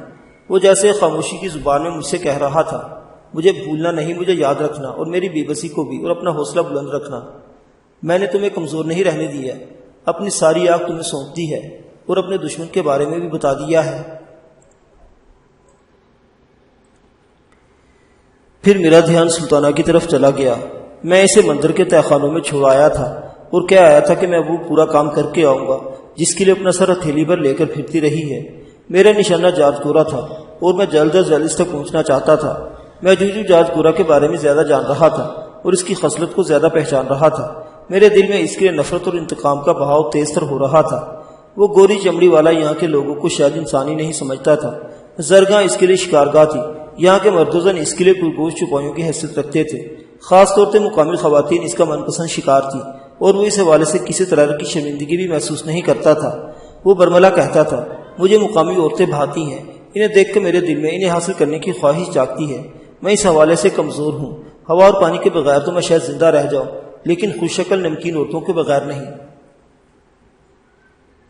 وہ جیسے خاموشی کی زبان میں مجھ سے کہہ رہا تھا، مجھے بھولنا نہیں، مجھے یاد رکھنا اور میری بے بسی کو بھی، اور اپنا حوصلہ بلند رکھنا۔ میں نے تمہیں کمزور نہیں رہنے دیا، اپنی ساری آگ تمہیں سونپ دی ہے اور اپنے دشمن کے بارے میں بھی بتا دیا ہے۔ پھر میرا دھیان سلطانہ کی طرف چلا گیا۔ میں اسے مندر کے تہہ خانوں میں چھوڑ آیا تھا اور کہہ آیا تھا کہ میں وہ پورا کام کر کے آؤں گا جس کے لیے اپنا سر ہتھیلی پر لے کر پھرتی رہی ہے۔ میرا نشانہ جارج گورا تھا اور میں جلد از جلد اس تک پہنچنا چاہتا تھا۔ میں جو جارج گورا کے بارے میں زیادہ جان رہا تھا اور اس کی خصلت کو زیادہ پہچان رہا تھا، میرے دل میں اس کے لیے نفرت اور انتقام کا بہاؤ تیز تر ہو رہا تھا۔ وہ گوری چمڑی والا یہاں کے لوگوں کو شاید انسانی نہیں سمجھتا تھا۔ زرگاہ اس کے لیے شکارگاہ تھی۔ یہاں کے مردوزن اس کے لیے پرگوش چپائیوں کی حیثیت رکھتے تھے۔ خاص طور پر مقامی خواتین اس کا من پسند شکار تھی اور وہ اس حوالے سے کسی طرح کی شرمندگی بھی محسوس نہیں کرتا تھا۔ وہ برملا کہتا تھا، مجھے مقامی عورتیں بھاتی ہیں، انہیں دیکھ کے میرے دل میں انہیں حاصل کرنے کی خواہش جاگتی ہے۔ میں اس حوالے سے کمزور ہوں۔ ہوا اور پانی کے بغیر تو میں شاید زندہ رہ جاؤں، لیکن خوش شکل نمکین عورتوں کے بغیر نہیں۔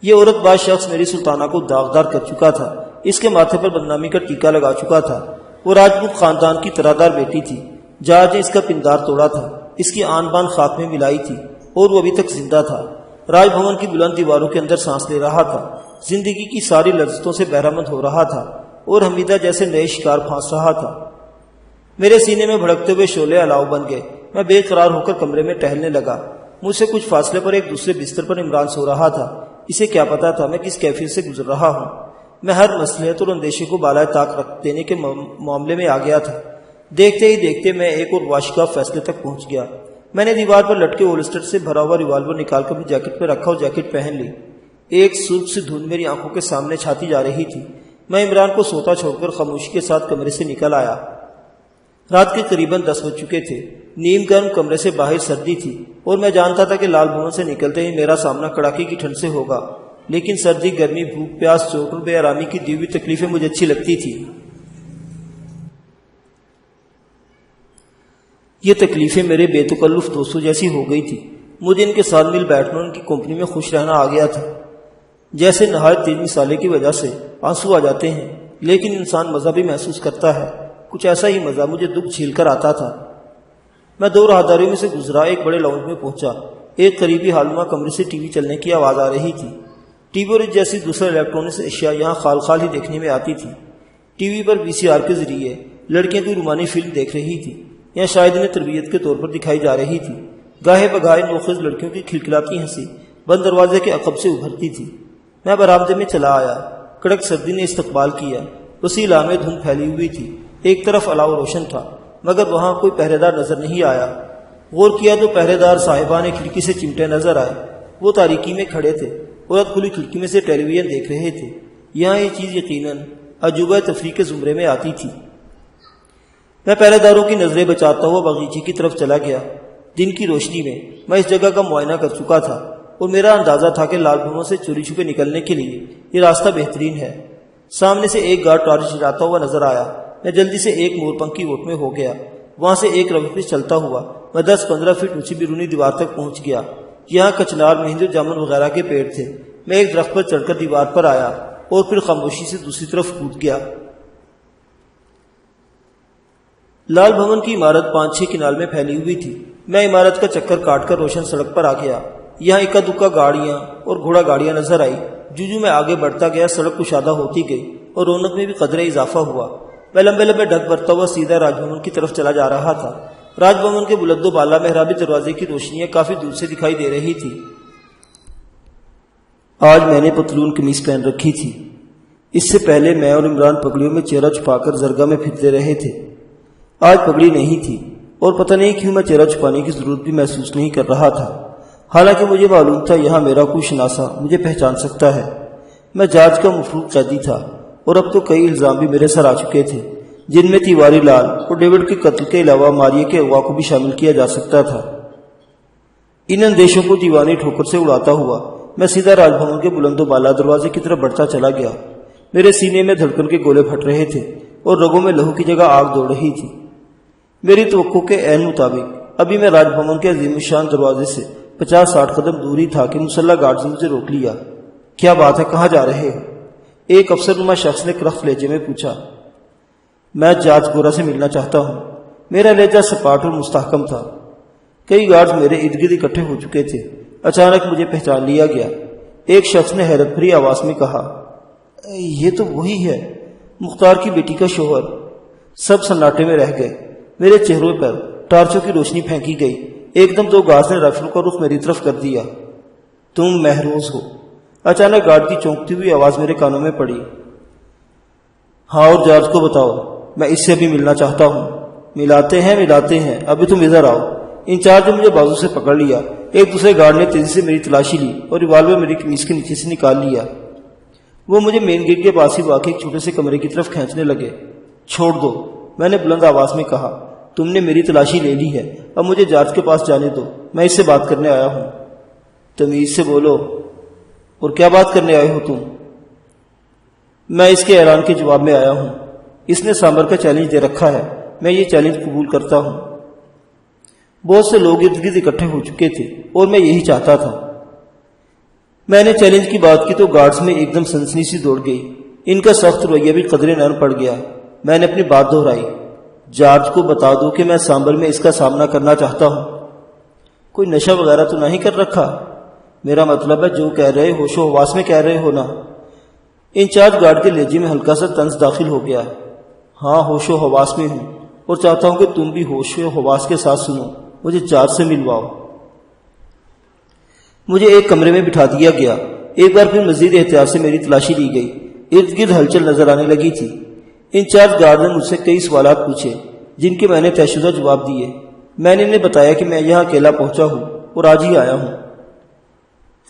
یہ عورت باز شخص میری سلطانہ کو داغدار کر چکا تھا، اس کے ماتھے پر بدنامی کا ٹیکا لگا چکا تھا۔ وہ راجپوت خاندان کی ترادار بیٹی تھی۔ جارج نے اس کا پندار توڑا تھا، اس کی آن بان خاک میں ملائی تھی اور وہ ابھی تک زندہ تھا۔ راج بھون کی بلند دیواروں کے اندر سانس لے رہا تھا، زندگی کی ساری لذتوں سے بہرامند ہو رہا تھا اور حمیدہ جیسے نئے شکار پھانس رہا تھا۔ میرے سینے میں بھڑکتے ہوئے شعلے الاؤ بن گئے۔ میں بے قرار ہو کر کمرے میں ٹہلنے لگا۔ مجھ سے کچھ فاصلے پر ایک دوسرے بستر پر عمران سو رہا تھا۔ اسے کیا پتا تھا میں کس کیفیت سے گزر رہا ہوں۔ میں ہر مصلحت اور اندیشے کو بالائے طاق رکھ دینے کے معاملے میں آ گیا تھا۔ دیکھتے ہی دیکھتے میں ایک اور واشگاہ فیصلے تک پہنچ گیا۔ میں نے دیوار پر لٹکے ہولسٹر سے بھرا ہوا ریوالور نکال کر اپنی جیکٹ پہ رکھا اور جیکٹ پہن لی۔ ایک سرخ سی دھند میری آنکھوں کے سامنے چھاتی جا رہی تھی۔ میں عمران کو سوتا چھوڑ کر خاموشی کے ساتھ کمرے سے نکل آیا۔ رات کے قریباً 10 بج چکے تھے۔ نیم گرم کمرے سے باہر سردی تھی اور میں جانتا تھا کہ لال بھون سے نکلتے ہی میرا سامنا کڑاکے کی ٹھنڈ سے ہوگا، لیکن سردی، گرمی، بھوک، پیاس، چوٹ اور بے آرامی کی دی ہوئی تکلیفیں مجھے اچھی لگتی تھی۔ یہ تکلیفیں میرے بے تکلف دوستوں جیسی ہو گئی تھی۔ مجھے ان کے ساتھ مل بیٹھنا، ان کی کمپنی میں خوش رہنا آ گیا تھا۔ جیسے نہایت تیز مسالے کی وجہ سے آنسو آ جاتے ہیں، لیکن انسان مزہ بھی محسوس کرتا ہے، کچھ ایسا ہی مزہ مجھے دکھ جھیل کر آتا تھا۔ میں 2 راہداریوں میں سے گزرا، ایک بڑے لاؤنج میں پہنچا۔ ایک قریبی حالنما کمرے سے ٹی وی چلنے کی آواز آ رہی تھی۔ ٹی وی اور جیسی دوسرے الیکٹرانکس اشیاء یہاں خال خال ہی دیکھنے میں آتی تھی۔ ٹی وی پر VCR کے ذریعے لڑکیاں کوئی رومانی فلم دیکھ رہی تھی یا شاید انہیں تربیت کے طور پر دکھائی جا رہی تھی۔ گاہے بگاہے نوخیز لڑکیوں کی کھلکھلاتی ہنسی بند دروازے کے عقب سے ابھرتی تھی۔ میں برآمدے میں چلا آیا۔ کڑک سردی نے استقبال کیا۔ اسی علاقے میں دھند پھیلی ہوئی تھی۔ ایک طرف علاوہ روشن تھا، مگر وہاں کوئی پہرے دار نظر نہیں آیا۔ غور کیا تو پہرے دار صاحبان کھڑکی سے چمٹے نظر آئے۔ وہ تاریکی میں کھڑے تھے اور کھلی کھڑکی میں سے ٹیلی ویژن دیکھ رہے تھے۔ یہاں یہ چیز یقیناً عجوبہ تفریح کے زمرے میں آتی تھی۔ میں پہرے داروں کی نظریں بچاتا ہوا باغیچے کی طرف چلا گیا۔ دن کی روشنی میں اس جگہ کا معائنہ کر چکا تھا اور میرا اندازہ تھا کہ لال بھونوں سے چوری چھپے نکلنے کے لیے یہ راستہ بہترین ہے۔ سامنے سے ایک گارڈ ٹارچ جلاتا ہوا نظر آیا۔ میں جلدی سے ایک مور پنکھ کی اوٹ میں ہو گیا۔ وہاں سے ایک روی پہ چلتا ہوا میں 10-15 فٹ اونچی بیرونی دیوار تک پہنچ گیا۔ یہاں کچنار، مہندو جامن وغیرہ کے پیڑ تھے۔ میں ایک درخت پر چڑھ کر دیوار پر آیا اور پھر خاموشی سے دوسری طرف کود گیا۔ لال بھون کی عمارت 5-6 کنال میں پھیلی ہوئی تھی۔ میں عمارت کا چکر کاٹ کر روشن سڑک پر آ گیا۔ یہاں اکا دکا گاڑیاں اور گھوڑا گاڑیاں نظر آئی۔ جو میں آگے بڑھتا گیا سڑک کشادہ ہوتی گئی اور رونق میں بھی قدرے اضافہ ہوا۔ میں لمبے لمبے ڈھک برتا ہوا سیدھا راج بھون کی طرف چلا جا رہا تھا۔ راج بھون کے بلند و بالا محرابی دروازے کی روشنیاں کافی دور سے دکھائی دے رہی تھی۔ آج میں نے پتلون قمیص پہن رکھی تھی۔ اس سے پہلے میں اور عمران پگڑیوں میں چہرہ چھپا کر زرگاہ میں پھرتے رہے تھے۔ آج پگڑی نہیں تھی اور پتہ نہیں کیوں میں چہرہ چھپانے کی ضرورت بھی محسوس نہیں کر رہا تھا، حالانکہ مجھے معلوم تھا یہاں میرا کوئی شناسا مجھے پہچان سکتا ہے۔ میں جاج کا مفروض قیدی تھا اور اب تو کئی الزام بھی میرے سر آ چکے تھے، جن میں تیواری لال اور ڈیوڈ کے قتل کے علاوہ ماریہ کے اغوا کو بھی شامل کیا جا سکتا تھا۔ ان اندیشوں کو دیوانی ٹھوکر سے اڑاتا ہوا میں سیدھا راج بھون کے بلند و بالا دروازے کی طرف بڑھتا چلا گیا۔ میرے سینے میں دھڑکن کے گولے پھٹ رہے تھے اور رگوں میں لہو کی جگہ آگ دوڑ رہی تھی۔ میری توقع کے عین مطابق ابھی میں راج بھون کے عظیم الشان دروازے سے 50-60 قدم دوری تھا کہ مسلح گارڈز نے مجھے روک لیا۔ کیا بات ہے، کہاں جا رہے ہو؟ ایک افسر نما شخص نے کرخت لہجے میں پوچھا۔ میں جاج گورا سے ملنا چاہتا ہوں۔ میرا لہجہ سپاٹ اور مستحکم تھا۔ کئی گارڈز میرے ارد گرد اکٹھے ہو چکے تھے۔ اچانک مجھے پہچان لیا گیا۔ ایک شخص نے حیرت بھری آواز میں کہا، یہ تو وہی ہے، مختار کی بیٹی کا شوہر۔ سب سناٹے میں رہ گئے۔ میرے چہروں پر ٹارچوں کی روشنی پھینکی گئی۔ ایک دم 2 گارڈز نے رائفلوں کا رخ میری طرف کر دیا۔ تم مہروز ہو؟ اچانک گارڈ کی چونکتی ہوئی آواز میرے کانوں میں پڑی۔ ہاں، اور جارج کو بتاؤ، میں اس سے بھی ملنا چاہتا ہوں۔ ملاتے ہیں، ابھی تم ادھر آؤ۔ انچارج نے مجھے بازو سے پکڑ لیا۔ ایک دوسرے گارڈ نے تیزی سے میری تلاشی لی اور ریوالور میری قمیص کے نیچے سے نکال لیا۔ وہ مجھے مین گیٹ کے پاس ہی واقع ایک چھوٹے سے کمرے کی طرف کھینچنے لگے۔ چھوڑ دو، میں نے بلند آواز میں کہا۔ تم نے میری تلاشی لے لی ہے، اب مجھے جارج کے پاس جانے دو، میں اس سے بات کرنے آیا ہوں۔ تمیز سے بولو، اور کیا بات کرنے آئے ہو تم؟ میں اس کے اعلان کے جواب میں آیا ہوں۔ اس نے سامر کا چیلنج دے رکھا ہے، میں یہ چیلنج قبول کرتا ہوں۔ بہت سے لوگ ارد گرد اکٹھے ہو چکے تھے اور میں یہی چاہتا تھا۔ میں نے چیلنج کی بات کی تو گارڈز میں ایک دم سنسنی سی دوڑ گئی۔ ان کا سخت رویہ بھی قدرے نرم پڑ گیا۔ میں نے اپنی بات دہرائی۔ جارج کو بتا دو کہ میں سامبر میں اس کا سامنا کرنا چاہتا ہوں۔ کوئی نشہ وغیرہ تو نہیں کر رکھا؟ میرا مطلب ہے جو کہہ رہے ہوش و حواس میں کہہ رہے ہو نا؟ انچارج گارڈ کے لہجے میں ہلکا سا طنز داخل ہو گیا۔ ہاں، ہوش و حواس میں ہوں اور چاہتا ہوں کہ تم بھی ہوش و حواس کے ساتھ سنو۔ مجھے جارج سے ملواؤ۔ مجھے ایک کمرے میں بٹھا دیا گیا۔ ایک بار پھر مزید احتیاط سے میری تلاشی لی گئی۔ ارد گرد ہلچل نظر آنے لگی تھی۔ انچارج گارڈ نے مجھ سے کئی سوالات پوچھے جن کے میں نے طے شدہ جواب دیے۔ میں نے انہیں بتایا کہ میں یہاں اکیلا پہنچا ہوں اور آج ہی آیا ہوں۔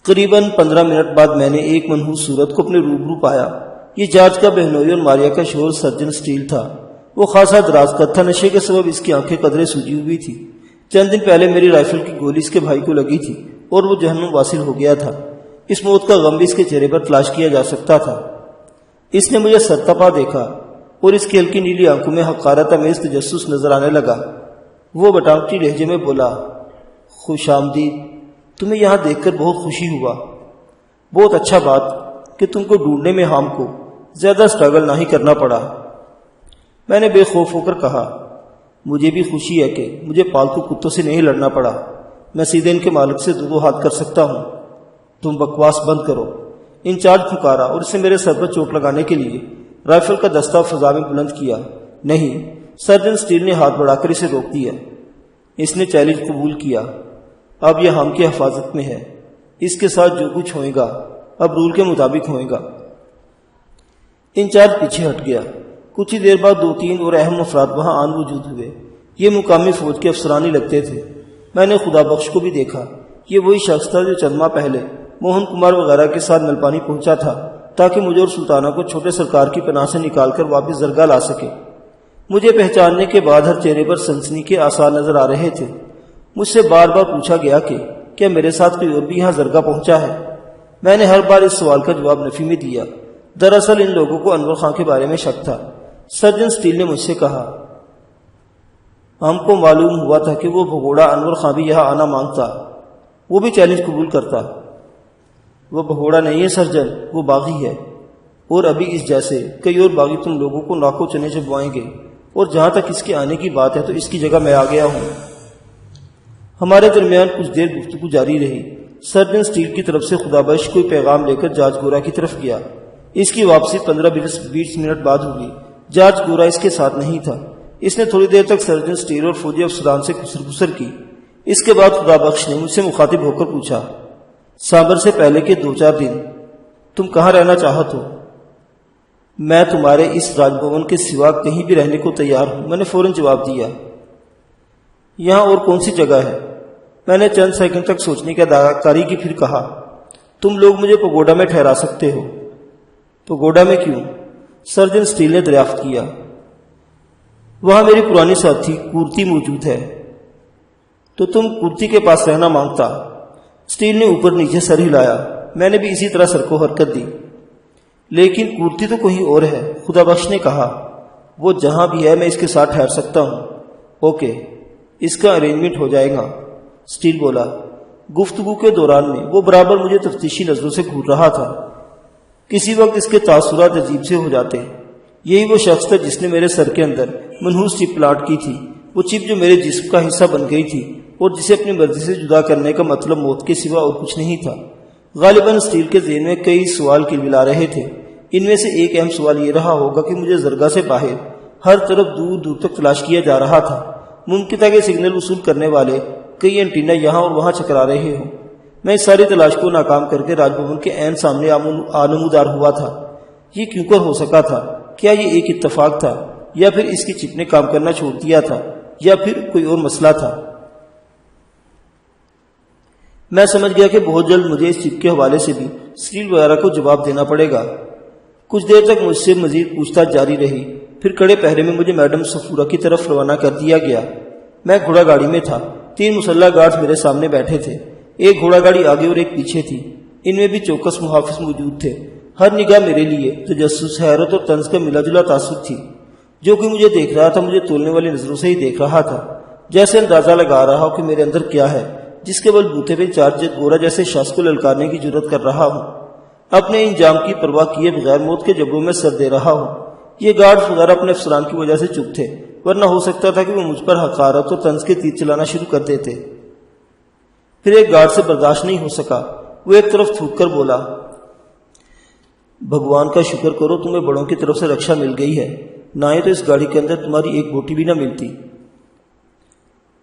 قریباً 15 منٹ بعد میں نے ایک منحوس صورت کو اپنے روبرو پایا۔ یہ جارج کا بہنوئی اور ماریہ کا شوہر سرجن سٹیل تھا۔ وہ خاصا دراز قد تھا، نشے کے سبب اس کی آنکھیں قدرے سوجی ہوئی تھی۔ چند دن پہلے میری رائفل کی گولی اس کے بھائی کو لگی تھی اور وہ جہنم واصل ہو گیا تھا۔ اس موت کا غم بھی اس کے چہرے پر تلاش کیا جا سکتا تھا۔ اس نے مجھے سرتپا دیکھا اور اس کی ہلکی نیلی آنکھوں میں حقارت آمیز تجسس نظر آنے لگا۔ وہ بٹانگٹی لہجے میں بولا، خوش آمدید، تمہیں یہاں دیکھ کر بہت خوشی ہوا۔ بہت اچھا بات کہ تم کو ڈھونڈنے میں ہم کو زیادہ سٹرگل نہ ہی کرنا پڑا۔ میں نے بے خوف ہو کر کہا، مجھے بھی خوشی ہے کہ مجھے پالتو کتوں سے نہیں لڑنا پڑا، میں سیدھے ان کے مالک سے دو ہاتھ کر سکتا ہوں۔ تم بکواس بند کرو، انچارج پھکارا اور اسے میرے سر پر چوٹ لگانے کے لیے رائفل کا دستہ فضا میں بلند کیا۔ نہیں، سرجن اسٹیل نے ہاتھ بڑھا کر اسے روک دیا۔ اس نے چیلنج قبول کیا۔ اب یہ ہم کی حفاظت میں ہے، اس کے ساتھ جو کچھ ہوئے گا اب رول کے مطابق ہوئے گا۔ انچارج پیچھے ہٹ گیا۔ کچھ ہی دیر بعد 2-3 اور اہم افراد وہاں آن وجود ہوئے۔ یہ مقامی فوج کے افسران ہی لگتے تھے۔ میں نے خدا بخش کو بھی دیکھا۔ یہ وہی شخص تھا جو چند ماہ پہلے موہن کمار وغیرہ کے ساتھ ملپانی پہنچا تھا تاکہ مجھے اور سلطانہ کو چھوٹے سرکار کی پناہ سے نکال کر واپس درگاہ لا سکے۔ مجھے پہچاننے کے بعد ہر چہرے پر سنسنی کے آثار نظر آ رہے تھے۔ مجھ سے بار بار پوچھا گیا کہ کیا میرے ساتھ کوئی اور بھی یہاں درگاہ پہنچا ہے۔ میں نے ہر بار اس سوال کا جواب نفی میں دیا۔ دراصل ان لوگوں کو انور خان کے بارے میں شک تھا۔ سرجن اسٹیل نے مجھ سے کہا، ہم کو معلوم ہوا تھا کہ وہ بھگوڑا انور خان بھی یہاں آنا مانگتا، وہ بھی چیلنج قبول کرتا۔ وہ بھگوڑا نہیں ہے سرجن، وہ باغی ہے، اور ابھی اس جیسے کئی اور باغی تم لوگوں کو ناکو چنے چبوائیں گے، اور جہاں تک اس کے آنے کی بات ہے تو اس کی جگہ میں آ گیا ہوں۔ ہمارے درمیان کچھ دیر گفتگو جاری رہی۔ سرجن اسٹیل کی طرف سے خدا بخش کوئی پیغام لے کر جارج گورا کی طرف گیا۔ اس کی واپسی 15-20 منٹ بعد ہوئی۔ جارج گورا اس کے ساتھ نہیں تھا۔ اس نے تھوڑی دیر تک سرجن اسٹیل اور فوجی افسران سے کسر کی۔ اس کے بعد خدا بخش نے مجھ سے مخاطب ہو کر پوچھا، سابر سے پہلے کے 2-4 دن تم کہاں رہنا چاہت ہو؟ میں تمہارے اس راج بھون کے سوا کہیں بھی رہنے کو تیار ہوں، میں نے فوراً جواب دیا۔ یہاں اور کون سی جگہ ہے؟ میں نے چند سیکنڈ تک سوچنے کی اداکاری کی، پھر کہا، تم لوگ مجھے پگوڈا میں ٹھہرا سکتے ہو۔ پگوڈا میں کیوں؟ سرجن اسٹیل نے دریافت کیا۔ وہاں میری پرانی ساتھی کورتی موجود ہے۔ تو تم کورتی کے پاس رہنا مانگتا؟ اسٹیل نے اوپر نیچے سر ہلایا۔ میں نے بھی اسی طرح سر کو حرکت دی۔ لیکن کورتی تو کہیں اور ہے، خدا بخش نے کہا۔ وہ جہاں بھی ہے میں اس کے ساتھ ٹھہر سکتا ہوں۔ اوکے، اس کا ارینجمنٹ ہو جائے گا، اسٹیل بولا۔ گفتگو کے دوران میں وہ برابر مجھے تفتیشی نظروں سے گھور رہا تھا۔ کسی وقت اس کے تاثرات عجیب سے ہو جاتے۔ یہی وہ شخص تھا جس نے میرے سر کے اندر منحوس چپ پلاٹ کی تھی، وہ چپ جو میرے جسم کا حصہ بن گئی تھی اور جسے اپنی مرضی سے جدا کرنے کا مطلب موت کے سوا اور کچھ نہیں تھا۔ غالباً اسٹیل کے ذہن میں کئی سوال کلبلا رہے تھے۔ ان میں سے ایک اہم سوال یہ رہا ہوگا کہ مجھے درگاہ سے باہر ہر طرف دور دور تک تلاش کیا جا رہا تھا۔ ممکن تھا کہ سگنل وصول کرنے والے کئی اینٹینا یہاں اور وہاں چکرا رہے ہوں۔ میں اس ساری تلاش کو ناکام کر کے راج بھون کے عین سامنے آنمودار ہوا تھا۔ یہ کیوں کر ہو سکا تھا؟ کیا یہ ایک اتفاق تھا، یا پھر اس کی چپ نے کام کرنا چھوڑ دیا تھا، یا پھر کوئی اور مسئلہ تھا؟ میں سمجھ گیا کہ بہت جلد مجھے اس چپ کے حوالے سے بھی اسٹیل وغیرہ کو جواب دینا پڑے گا۔ کچھ دیر تک مجھ سے مزید پوچھ تاچھ جاری رہی، پھر کڑے پہرے میں مجھے میڈم صفورہ کی طرف روانہ کر دیا گیا۔ میں گھوڑا گاڑی میں تھا۔ 3 مسلح گارڈز میرے سامنے بیٹھے تھے۔ ایک گھوڑا گاڑی آگے اور ایک پیچھے تھی۔ ان میں بھی چوکس محافظ موجود تھے۔ ہر نگاہ میرے لیے تجسس، حیرت اور طنز کا ملا جلا تاثر تھی۔ جو کوئی مجھے دیکھ رہا تھا مجھے تولنے والی نظروں سے ہی دیکھ رہا تھا، جیسے اندازہ لگا رہا ہو کہ میرے اندر کیا ہے جس کے بل بوتے پہ چارج گورا جیسے شخص کو للکارنے کی جرت کر رہا ہوں۔ اپنے انجام کی پرواہ کیے بغیر موت کے جبروں میں سر دے رہا ہوں۔ یہ گارڈز وغیرہ اپنے افسران کی وجہ سے چپ تھے، ورنہ ہو سکتا تھا کہ وہ مجھ پر حقارت اور طنز کے تیر چلانا شروع کر دیتے۔ پھر ایک گارڈ سے برداشت نہیں ہو سکا۔ وہ ایک طرف تھوک کر بولا، بھگوان کا شکر کرو تمہیں بڑوں کی طرف سے رکشا مل گئی ہے، نہ ہی تو اس گاڑی کے اندر تمہاری ایک بوٹی بھی نہ ملتی۔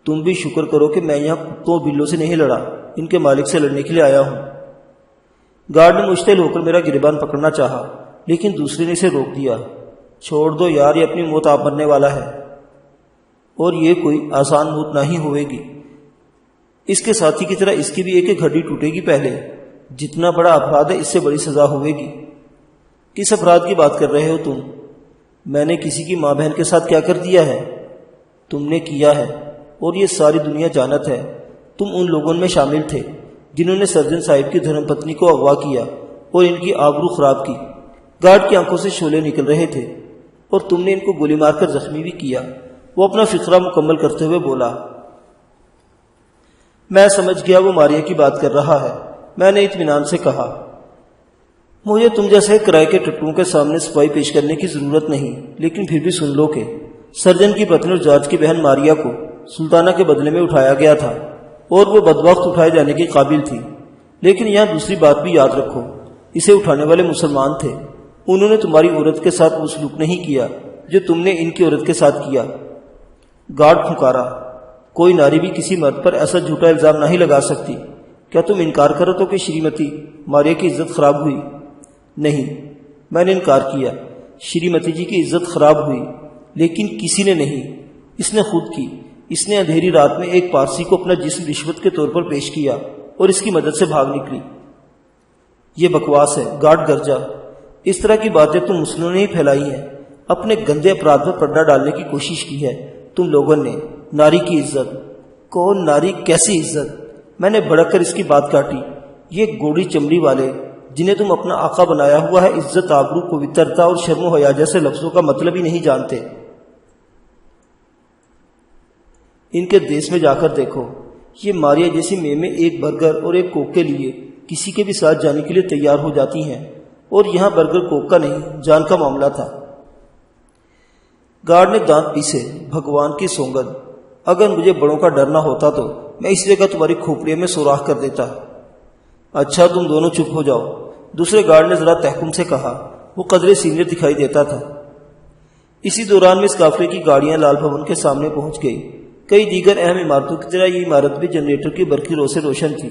تم بھی شکر کرو کہ میں یہاں کتوں بلوں سے نہیں لڑا، ان کے مالک سے لڑنے کے لیے آیا ہوں۔ گارڈ نے مشتعل ہو کر میرا گریبان پکڑنا چاہا، لیکن دوسرے نے اسے روک دیا۔ چھوڑ دو یار، یہ اپنی موت آپ مرنے والا ہے، اور یہ کوئی آسان موت نہ ہی ہوئے گی۔ اس کے ساتھی کی طرح اس کی بھی ایک ایک ہڈی ٹوٹے گی پہلے۔ جتنا بڑا اپرادھ ہے اس سے بڑی سزا ہوئے گی۔ کس اپرادھ کی بات کر رہے ہو تم؟ میں نے کسی کی ماں بہن کے ساتھ کیا کر دیا ہے؟ تم نے کیا ہے، اور یہ ساری دنیا جانت ہے تم ان لوگوں میں شامل تھے جنہوں نے سرجن صاحب کی دھرم پتنی کو اغوا کیا اور ان کی آبرو خراب کی۔ گارڈ کی آنکھوں سے شعلے نکل رہے تھے اور تم نے ان کو گولی مار کر زخمی بھی کیا۔ وہ اپنا فقرہ مکمل کرتے ہوئے بولا۔ میں سمجھ گیا وہ ماریا کی بات کر رہا ہے، میں نے اطمینان سے کہا۔ مجھے تم جیسے کرائے کے ٹٹوؤں کے سامنے صفائی پیش کرنے کی ضرورت نہیں، لیکن پھر بھی سن لو کہ سرجن کی پتنی اور جارج کی بہن ماریا کو سلطانہ کے بدلے میں اٹھایا گیا تھا اور وہ بدبخت اٹھائے جانے کے قابل تھی۔ لیکن یہاں دوسری بات بھی یاد رکھو، اسے اٹھانے والے مسلمان تھے، انہوں نے تمہاری عورت کے ساتھ وہ سلوک نہیں کیا جو تم نے ان کی عورت کے ساتھ کیا۔ گارڈ پھنکارا۔ کوئی ناری بھی کسی مرد پر ایسا جھوٹا الزام نہیں لگا سکتی۔ کیا تم انکار کرو تو کہ شریمتی ماریا کی عزت خراب ہوئی؟ نہیں، میں نے انکار کیا۔ شریمتی جی کی عزت خراب ہوئی، لیکن کسی نے نہیں، اس نے خود کی۔ اس نے اندھیری رات میں ایک پارسی کو اپنا جسم رشوت کے طور پر پیش کیا اور اس کی مدد سے بھاگ نکلی۔ یہ بکواس ہے، گارڈ گرجا۔ اس طرح کی باتیں تم مسلمانوں نے ہی پھیلائی ہیں، اپنے گندے اپرادھ پر پردہ ڈالنے کی کوشش کی ہے تم لوگوں نے۔ ناری کی عزت؟ کون ناری؟ کیسی عزت؟ میں نے بھڑک کر اس کی بات کاٹی۔ یہ گوڑی چمڑی والے جنہیں تم اپنا آقا بنایا ہوا ہے عزت، آبرو، پوترتا اور شرم و حیا جیسے لفظوں کا مطلب ہی نہیں جانتے۔ ان کے دیس میں جا کر دیکھو، یہ ماریا جیسی میمیں ایک برگر اور ایک کوک کے لیے کسی کے بھی ساتھ جانے کے لیے تیار ہو جاتی ہیں، اور یہاں برگر کوک کا نہیں جان کا معاملہ تھا۔ گارڈ نے دانت پیسے۔ بھگوان کی سونگد، اگر مجھے بڑوں کا ڈر نہ ہوتا تو میں اس جگہ تمہاری کھوپڑیوں میں سوراخ کر دیتا۔ اچھا تم دونوں چپ ہو جاؤ، دوسرے گارڈ نے ذرا تحکم سے کہا۔ وہ قدرے سینئر دکھائی دیتا تھا۔ اسی دوران میں اس قافلے کی گاڑیاں لال بھون کے سامنے پہنچ گئی۔ کئی دیگر اہم عمارتوں کی طرح یہ عمارت بھی جنریٹر کی برقی رو سے روشن تھی۔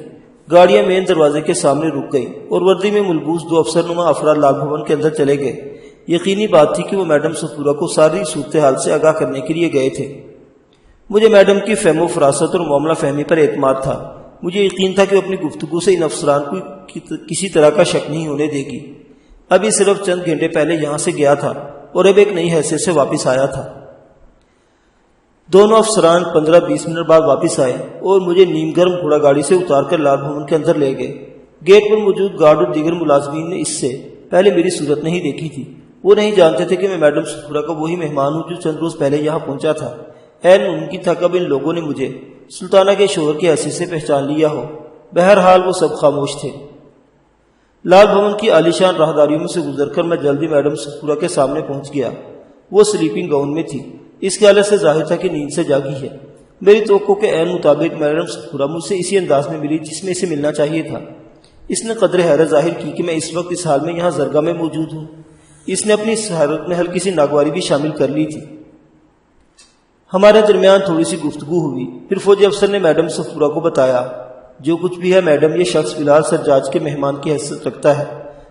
گاڑیاں مین دروازے کے سامنے رک گئی اور وردی میں ملبوس دو افسر نما افراد لال بھون کے اندر چلے گئے۔ یقینی بات تھی کہ وہ میڈم صفورہ کو ساری صورتحال سے آگاہ کرنے کے لیے گئے تھے۔ مجھے میڈم کی فہم و فراست اور معاملہ فہمی پر اعتماد تھا۔ مجھے یقین تھا کہ وہ اپنی گفتگو سے ان افسران کو کسی طرح کا شک نہیں ہونے دے گی۔ ابھی صرف چند گھنٹے پہلے یہاں سے گیا تھا اور اب ایک نئی حیثیت سے واپس آیا تھا۔ دونوں افسران 15-20 منٹ بعد واپس آئے اور مجھے نیم گرم گھوڑا گاڑی سے اتار کر لال بھون کے اندر لے گئے۔ گیٹ پر موجود گارڈ اور دیگر ملازمین نے اس سے پہلے میری صورت نہیں دیکھی تھی۔ وہ نہیں جانتے تھے کہ میں میڈم صفورہ کا وہی مہمان ہوں جو چند روز پہلے یہاں پہنچا تھا۔ عین ممکن تھا کہ اب ان لوگوں نے مجھے سلطانہ کے شوہر کی حیثیت سے پہچان لیا ہو۔ بہرحال وہ سب خاموش تھے۔ لال بھون کی عالیشان راہداریوں میں سے گزر کر میں جلدی میڈم صفورہ کے سامنے پہنچ گیا۔ وہ سلیپنگ گاؤن میں تھی۔ اس کے حالت سے ظاہر تھا کہ نیند سے جاگی ہے۔ میری توقع کے عین مطابق میڈم صفورہ مجھ سے اسی انداز میں ملی جس میں اسے ملنا چاہیے تھا۔ اس نے قدر حیرت ظاہر کی کہ میں اس وقت اس حال میں یہاں زرگاہ میں موجود ہوں۔ اس نے اپنی اس حیرت میں ہلکی سی ناگواری بھی شامل کر لی تھی۔ ہمارے درمیان تھوڑی سی گفتگو ہوئی، پھر فوجی افسر نے میڈم صفورہ کو بتایا، جو کچھ بھی ہے میڈم، یہ شخص فی الحال سرجاج کے مہمان کی حیثیت رکھتا ہے۔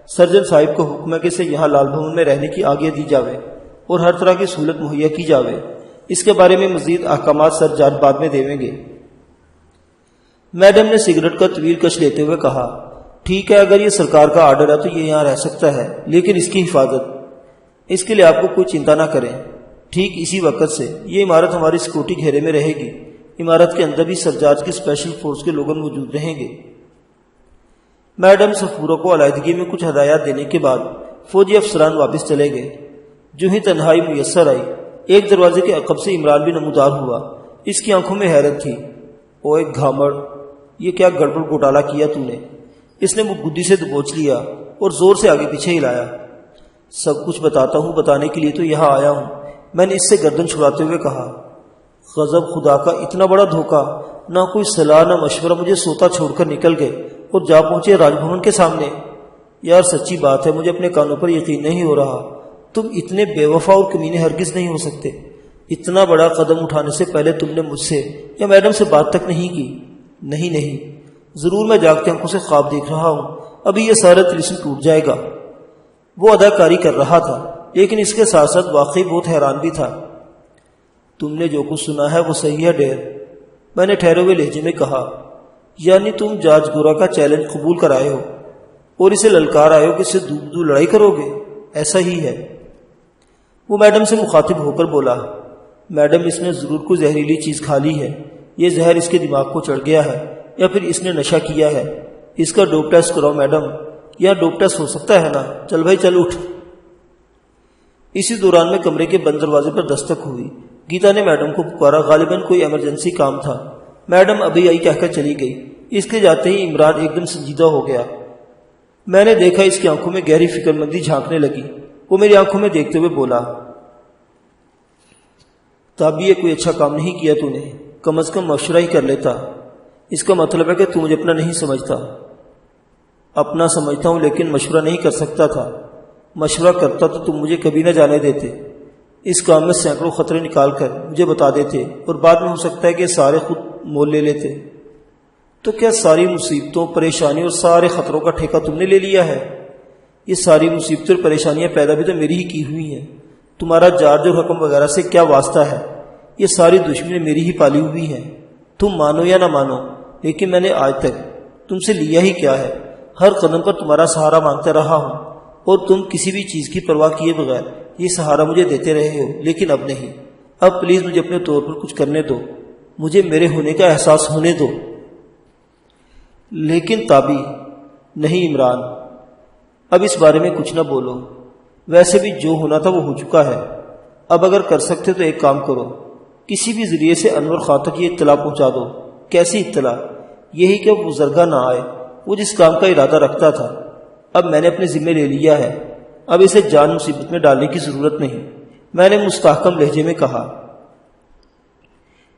سرجن صاحب کو حکم ہے کہ اسے یہاں لال بھون میں رہنے کی آگیا دی جاوے اور ہر طرح کی سہولت مہیا کی جاوے۔ اس کے بارے میں مزید احکامات سرجاج بعد میں دیویں گے۔ میڈم نے سگریٹ کا طویل کش لیتے ہوئے کہا، ٹھیک ہے، اگر یہ سرکار کا آرڈر ہے تو یہ یہاں رہ سکتا ہے، لیکن اس کی حفاظت، اس کے لیے آپ کو کوئی چنتا نہ کریں۔ ٹھیک اسی وقت سے یہ عمارت ہماری سیکورٹی گھیرے میں رہے گی۔ عمارت کے اندر بھی سرجاج کی اسپیشل فورس کے لوگ موجود رہیں گے۔ میڈم صفورہ کو علیحدگی میں کچھ ہدایات دینے کے بعد فوجی افسران واپس چلے گئے۔ جو ہی تنہائی میسر آئی، ایک دروازے کے عقب سے عمران بھی نمودار ہوا۔ اس کی آنکھوں میں حیرت تھی۔ او ایک گھامڑ، یہ کیا گڑبڑ گھوٹالا کیا تو نے؟ اس نے منہ گدی سے دبوچ لیا اور زور سے آگے پیچھے ہلایا۔ سب کچھ بتاتا ہوں، بتانے کے لیے تو یہاں آیا ہوں، میں نے اس سے گردن چھڑاتے ہوئے کہا۔ غضب خدا کا، اتنا بڑا دھوکہ! نہ کوئی صلاح نہ مشورہ، مجھے سوتا چھوڑ کر نکل گئے اور جا پہنچے راج بھون کے سامنے۔ یار سچی بات ہے، مجھے اپنے کانوں پر یقین نہیں ہو رہا۔ تم اتنے بے وفا اور کمینے ہرگز نہیں ہو سکتے۔ اتنا بڑا قدم اٹھانے سے پہلے تم نے مجھ سے یا میڈم سے بات تک نہیں کی۔ نہیں، ضرور میں جاگتے آنکھوں سے خواب دیکھ رہا ہوں، ابھی یہ سارا طلسم ٹوٹ جائے گا۔ وہ اداکاری کر رہا تھا، لیکن اس کے ساتھ ساتھ واقعی بہت حیران بھی تھا۔ تم نے جو کچھ سنا ہے وہ صحیح ہے ڈیر، میں نے ٹھہرے ہوئے لہجے میں کہا۔ یعنی تم جاج گورا کا چیلنج قبول کر آئے ہو اور اسے للکار آئے ہو کہ اس سے دو لڑائی کرو گے؟ ایسا ہی ہے، وہ میڈم سے مخاطب ہو کر بولا۔ میڈم اس نے ضرور کوئی زہریلی چیز کھا لی ہے، یہ زہر اس کے دماغ کو چڑھ گیا ہے یا پھر اس نے نشہ کیا ہے۔ اس کا ڈوپ ٹیسٹ کراؤ میڈم، یا ڈوپ ٹیسٹ ہو سکتا ہے نا؟ چل بھائی چل اٹھ۔ اسی دوران میں کمرے کے بند دروازے پر دستک ہوئی۔ گیتا نے میڈم کو پکارا، غالباً کوئی ایمرجنسی کام تھا۔ میڈم ابھی آئی کہہ کر چلی گئی۔ اس کے جاتے ہی عمران ایک دم سنجیدہ ہو گیا۔ میں نے دیکھا اس کی آنکھوں میں گہری فکر مندی جھانکنے لگی۔ وہ میری آنکھوں میں دیکھتے ہوئے بولا، تابی یہ کوئی اچھا کام نہیں کیا تو نے، کم از کم مشورہ ہی کر لیتا۔ اس کا مطلب ہے کہ تو مجھے اپنا نہیں سمجھتا۔ اپنا سمجھتا ہوں لیکن مشورہ نہیں کر سکتا تھا۔ مشورہ کرتا تو تم مجھے کبھی نہ جانے دیتے۔ اس کام میں سینکڑوں خطرے نکال کر مجھے بتا دیتے اور بعد میں ہو سکتا ہے کہ سارے خود مول لے لیتے۔ تو کیا ساری مصیبتوں، پریشانیوں اور سارے خطروں کا ٹھیکہ تم نے لے لیا ہے؟ یہ ساری مصیبتیں اور پریشانیاں پیدا بھی تو میری ہی کی ہوئی ہیں۔ تمہارا جارج اور حکم وغیرہ سے کیا واسطہ ہے؟ یہ ساری دشمنی میری ہی پالی ہوئی ہیں۔ تم مانو یا نہ مانو، لیکن میں نے آج تک تم سے لیا ہی کیا ہے؟ ہر قدم پر تمہارا سہارا مانگتا رہا ہوں اور تم کسی بھی چیز کی پرواہ کیے بغیر یہ سہارا مجھے دیتے رہے ہو، لیکن اب نہیں۔ اب پلیز مجھے اپنے طور پر کچھ کرنے دو، مجھے میرے ہونے کا احساس ہونے دو۔ لیکن تابی، نہیں عمران، اب اس بارے میں کچھ نہ بولو۔ ویسے بھی جو ہونا تھا وہ ہو چکا ہے۔ اب اگر کر سکتے تو ایک کام کرو، کسی بھی ذریعے سے انور خان تک یہ اطلاع پہنچا دو۔ کیسی اطلاع؟ یہی کہ وہ بزرگاں نہ آئے، وہ جس کام کا ارادہ رکھتا تھا۔ اب میں نے اپنے ذمہ لے لیا ہے، اب اسے جان مصیبت میں ڈالنے کی ضرورت نہیں، میں نے مستحکم لہجے میں کہا۔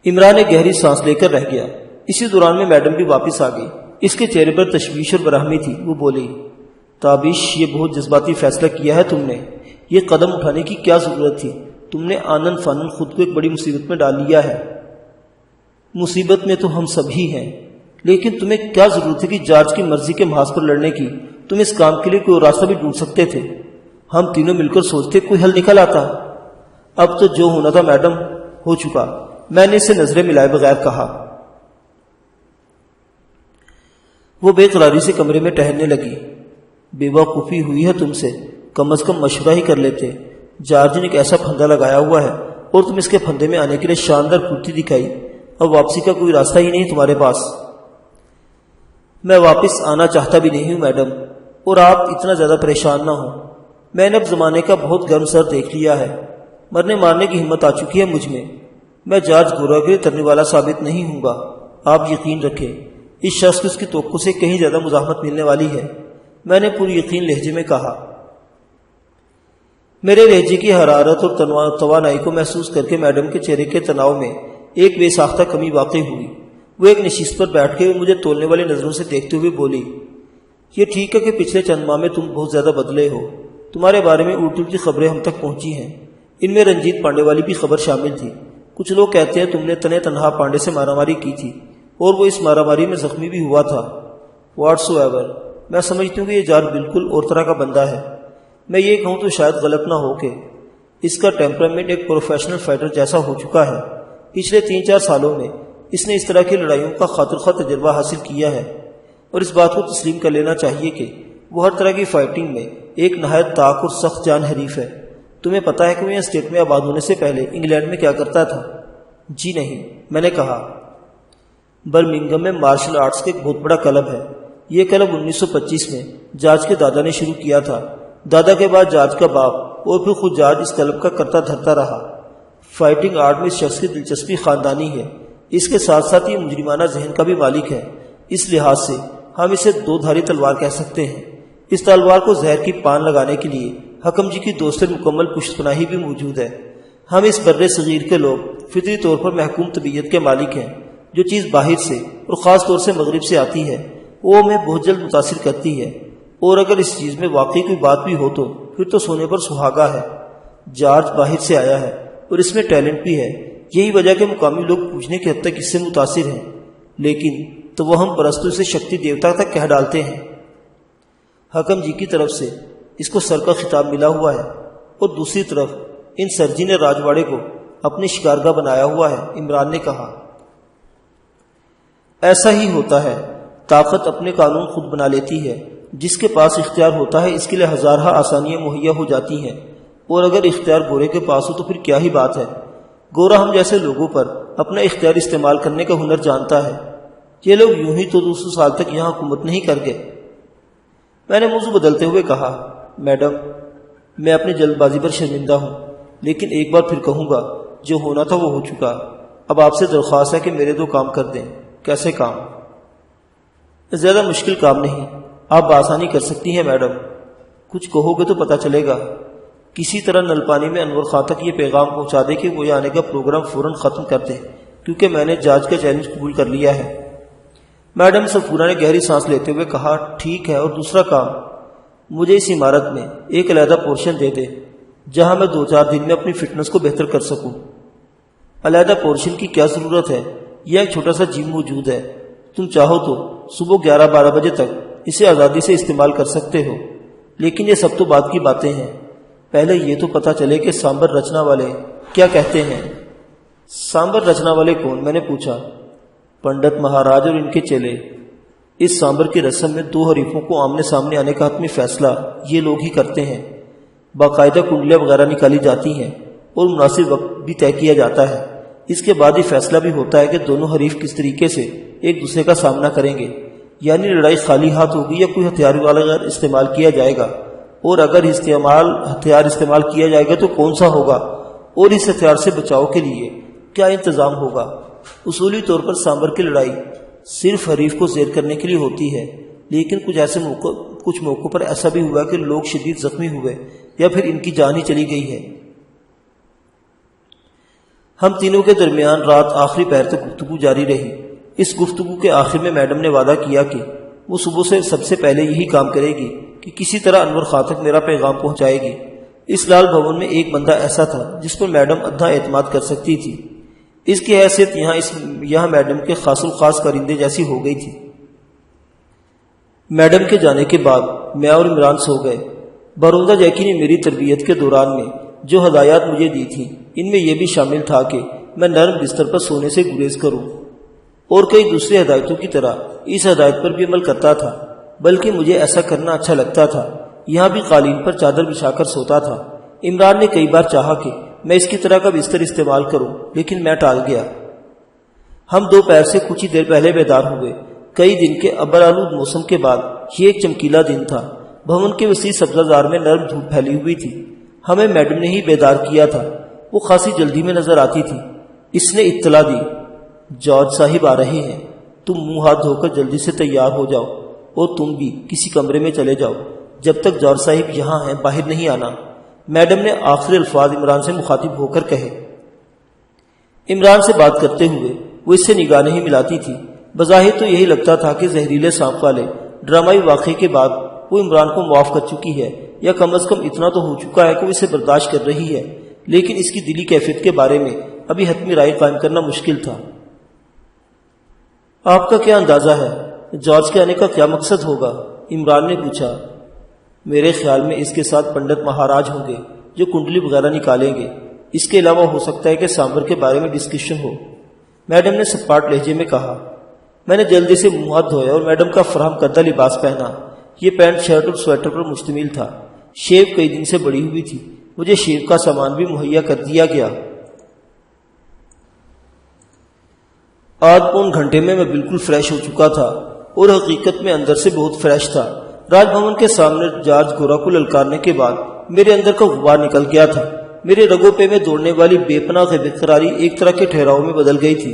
عمران ایک گہری سانس لے کر رہ گیا۔ اسی دوران میں میڈم بھی واپس آ گئی۔ اس کے چہرے پر تشویش اور برہمی تھی۔ وہ بولی، تابش، یہ بہت جذباتی فیصلہ کیا ہے تم نے۔ یہ قدم اٹھانے کی کیا ضرورت تھی؟ تم نے آنن فانن خود کو ایک بڑی مصیبت میں ڈال لیا ہے۔ مصیبت میں تو ہم سب ہی ہیں، لیکن تمہیں کیا ضرورت ہے کہ جارج کی مرضی کے محاذ پر لڑنے کی؟ تم اس کام کے لیے کوئی راستہ بھی ڈھونڈ سکتے تھے۔ ہم تینوں مل کر سوچتے کوئی حل نکل آتا۔ اب تو جو ہونا تھا میڈم ہو چکا، میں نے اسے نظریں ملائے بغیر کہا۔ وہ بے قراری سے کمرے میں ٹہلنے لگی۔ بے وقوفی ہوئی ہے تم سے، کم از کم مشورہ ہی کر لیتے۔ جارج نے ایک ایسا پھندا لگایا ہوا ہے اور تم اس کے پھندے میں آنے کے لیے شاندار پھرتی دکھائی۔ اب واپسی کا کوئی راستہ ہی نہیں تمہارے پاس۔ میں واپس آنا چاہتا بھی نہیں ہوں میڈم، اور آپ اتنا زیادہ پریشان نہ ہوں۔ میں نے اب زمانے کا بہت گرم سر دیکھ لیا ہے، مرنے مارنے کی ہمت آ چکی ہے مجھ میں جارج گوراگری کرنے والا ثابت نہیں ہوں گا۔ آپ یقین رکھیں، اس شخص کی اس کی توقع سے کہیں زیادہ مزاحمت ملنے والی ہے، میں نے پوری یقین لہجے میں کہا۔ میرے لہجے کی حرارت اور توانائی کو محسوس کر کے میڈم کے چہرے کے تناؤ میں ایک بے ساختہ کمی واقع ہوئی۔ وہ ایک نشست پر بیٹھ کے مجھے تولنے والی نظروں سے دیکھتے ہوئے بولی، یہ ٹھیک ہے کہ پچھلے چند ماہ میں تم بہت زیادہ بدلے ہو۔ تمہارے بارے میں الٹی الٹی خبریں ہم تک پہنچی ہیں، ان میں رنجیت پانڈے والی بھی خبر شامل تھی۔ کچھ لوگ کہتے ہیں تم نے تنے تنہا پانڈے سے مارا ماری کی تھی اور وہ اس مارا ماری میں زخمی بھی ہوا تھا۔ واٹس ایور، میں سمجھتی ہوں کہ یہ جارج بالکل اور طرح کا بندہ ہے۔ میں یہ کہوں تو شاید غلط نہ ہو کہ اس کا ٹیمپرامنٹ ایک پروفیشنل فائٹر جیسا ہو چکا ہے۔ پچھلے 3-4 سالوں میں اس نے اس طرح کی لڑائیوں کا خاطر خواہ تجربہ حاصل کیا ہے، اور اس بات کو تسلیم کر لینا چاہیے کہ وہ ہر طرح کی فائٹنگ میں ایک نہایت طاق اور سخت جان حریف ہے۔ تمہیں پتا ہے کہ میں اسٹیٹ میں آباد ہونے سے پہلے انگلینڈ میں کیا کرتا تھا؟ جی نہیں، میں نے کہا۔ برمنگھم میں مارشل آرٹس کا ایک بہت بڑا کلب ہے۔ یہ کلب 1925 میں جارج کے دادا نے شروع کیا تھا۔ دادا کے بعد جارج کا باپ اور پھر خود جارج اس کلب کا کرتا دھرتا رہا۔ فائٹنگ آرٹ میں اس شخص کی دلچسپی خاندانی ہے، اس کے ساتھ ساتھ یہ مجرمانہ ذہن کا بھی مالک ہے۔ اس لحاظ سے ہم اسے 2 دھاری تلوار کہہ سکتے ہیں۔ اس تلوار کو زہر کی پان لگانے کے لیے حکم جی کی دوست مکمل پشت پناہی بھی موجود ہے۔ ہم اس بر صغیر کے لوگ فطری طور پر محکوم طبیعت کے مالک ہیں۔ جو چیز باہر سے اور خاص طور سے مغرب سے آتی ہے وہ ہمیں بہت جلد متاثر کرتی ہے، اور اگر اس چیز میں واقعی کوئی بات بھی ہو تو پھر تو سونے پر سہاگا ہے۔ جارج باہر سے آیا ہے اور اس میں ٹیلنٹ بھی ہے، یہی وجہ کہ مقامی لوگ پوچھنے کی حد تک اس سے متاثر ہیں، لیکن توہم پرستوں سے شکتی دیوتا تک کہہ ڈالتے ہیں۔ حکم جی کی طرف سے اس کو سر کا خطاب ملا ہوا ہے، اور دوسری طرف ان سرجی نے راجواڑے کو اپنی شکارگاہ بنایا ہوا ہے، عمران نے کہا۔ ایسا ہی ہوتا ہے، طاقت اپنے قانون خود بنا لیتی ہے۔ جس کے پاس اختیار ہوتا ہے اس کے لیے ہزارہ آسانیاں مہیا ہو جاتی ہیں، اور اگر اختیار گورے کے پاس ہو تو پھر کیا ہی بات ہے۔ گورا ہم جیسے لوگوں پر اپنا اختیار استعمال کرنے کا ہنر جانتا ہے۔ یہ لوگ یوں ہی تو 200 سال تک یہاں حکومت نہیں کر گئے۔ میں نے موضوع بدلتے ہوئے کہا، میڈم میں اپنی جلد بازی پر شرمندہ ہوں، لیکن ایک بار پھر کہوں گا، جو ہونا تھا وہ ہو چکا۔ اب آپ سے درخواست ہے کہ میرے 2 کام کر دیں۔ کیسے کام؟ زیادہ مشکل کام نہیں، آپ بآسانی کر سکتی ہیں میڈم۔ کچھ کہو گے تو پتہ چلے گا۔ کسی طرح نل پانی میں انور خان تک یہ پیغام پہنچا دے کہ وہ آنے کا پروگرام فوراً ختم کر دیں، کیونکہ میں نے جاج کا چیلنج قبول کر لیا ہے۔ میڈم صفورہ نے گہری سانس لیتے ہوئے کہا، ٹھیک ہے، اور دوسرا کام؟ مجھے اس عمارت میں ایک علیحدہ پورشن دے دے جہاں میں 2-4 دن میں اپنی فٹنس کو بہتر کر سکوں۔ علیحدہ پورشن کی کیا ضرورت ہے؟ یہ ایک چھوٹا سا جم موجود ہے، تم چاہو تو صبح 11-12 بجے تک اسے آزادی سے استعمال کر سکتے ہو، لیکن یہ سب تو بعد کی باتیں ہیں۔ پہلے یہ تو پتہ چلے کہ سامبر رچنا والے کیا کہتے ہیں۔ سامبر رچنا والے کون؟ میں نے پوچھا۔ پنڈت مہاراج اور ان کے چیلے۔ اس سامبر کی رسم میں 2 حریفوں کو آمنے سامنے آنے کا حتمی فیصلہ یہ لوگ ہی کرتے ہیں۔ باقاعدہ کنڈلیاں وغیرہ نکالی جاتی ہیں اور مناسب وقت بھی طے کیا جاتا ہے۔ اس کے بعد یہ فیصلہ بھی ہوتا ہے کہ دونوں حریف کس طریقے سے ایک دوسرے کا سامنا کریں گے، یعنی لڑائی خالی ہاتھ ہوگی یا کوئی ہتھیار والا استعمال کیا جائے گا، اور اگر ہتھیار استعمال کیا جائے گا تو کون سا ہوگا، اور اس ہتھیار سے بچاؤ کے لیے کیا انتظام ہوگا۔ اصولی طور پر سامبر کی لڑائی صرف حریف کو زیر کرنے کے لیے ہوتی ہے، لیکن کچھ موقعوں پر ایسا بھی ہوا کہ لوگ شدید زخمی ہوئے یا پھر ان کی جان ہی چلی گئی ہے۔ ہم تینوں کے درمیان رات آخری پہر تک گفتگو جاری رہی۔ اس گفتگو کے آخر میں میڈم نے وعدہ کیا کہ وہ صبح سے سب سے پہلے یہی کام کرے گی کہ کسی طرح انور خان تک میرا پیغام پہنچائے گی۔ اس لال بھون میں ایک بندہ ایسا تھا جس پر میڈم ادھا اعتماد کر سکتی تھی۔ اس کی حیثیت یہاں میڈم کے خاص الخاص کارندے جیسی ہو گئی تھی۔ میڈم کے جانے کے بعد میں اور عمران سو گئے۔ باروندہ جیکی نے میری تربیت کے دوران میں جو ہدایات مجھے دی تھیں، ان میں یہ بھی شامل تھا کہ میں نرم بستر پر سونے سے گریز کروں، اور کئی دوسری ہدایتوں کی طرح اس ہدایت پر بھی عمل کرتا تھا، بلکہ مجھے ایسا کرنا اچھا لگتا تھا۔ یہاں بھی قالین پر چادر بچھا کر سوتا تھا۔ عمران نے کئی بار چاہا کہ میں اس کی طرح کا بستر استعمال کروں، لیکن میں ٹال گیا۔ ہم دوپہر سے کچھ ہی دیر پہلے بیدار ہوئے۔ کئی دن کے ابرآلود موسم کے بعد یہ ایک چمکیلا دن تھا۔ بھون کے وسیع سبزہ زار میں نرم دھوپ پھیلی ہوئی تھی۔ ہمیں میڈم نے ہی بیدار کیا تھا۔ وہ خاصی جلدی میں نظر آتی تھی۔ اس نے اطلاع دی، جارج صاحب آ رہے ہیں، تم منہ ہاتھ دھو کر جلدی سے تیار ہو جاؤ، اور تم بھی کسی کمرے میں چلے جاؤ، جب تک جارج صاحب یہاں ہیں باہر نہیں آنا۔ میڈم نے آخری الفاظ عمران سے مخاطب ہو کر کہے۔ عمران سے بات کرتے ہوئے وہ اس سے نگاہ نہیں ملاتی تھی۔ بظاہر تو یہی لگتا تھا کہ زہریلے سانپ والے ڈرامائی واقعے کے بعد وہ عمران کو معاف کر چکی ہے، یا کم از کم اتنا تو ہو چکا ہے کہ وہ اسے برداشت کر رہی ہے، لیکن اس کی دلی کیفیت کے بارے میں ابھی حتمی رائے قائم کرنا مشکل تھا۔ آپ کا کیا اندازہ ہے جارج کے آنے کا کیا مقصد ہوگا؟ عمران نے پوچھا۔ میرے خیال میں اس کے ساتھ پنڈت مہاراج ہوں گے جو کنڈلی وغیرہ نکالیں گے۔ اس کے علاوہ ہو سکتا ہے کہ سامبر کے بارے میں ڈسکشن ہو، میڈم نے سپاٹ لہجے میں کہا۔ میں نے جلدی سے منہ ہاتھ دھویا اور میڈم کا فراہم کردہ لباس پہنا۔ یہ پینٹ شرٹ اور سویٹر پر مشتمل تھا۔ شیو کئی دن سے بڑی ہوئی تھی۔ مجھے شیو کا سامان بھی مہیا کر دیا گیا۔ آدھ پون گھنٹے میں بالکل فریش ہو چکا تھا، اور حقیقت میں اندر سے بہت فریش تھا۔ راج بھون کے سامنے جارج گورا کو للکارنے کے بعد میرے اندر کا غبار نکل گیا تھا۔ میرے رگوں پہ میں دوڑنے والی بے پناہ بے قراری ایک طرح کے ٹھہراؤ میں بدل گئی تھی۔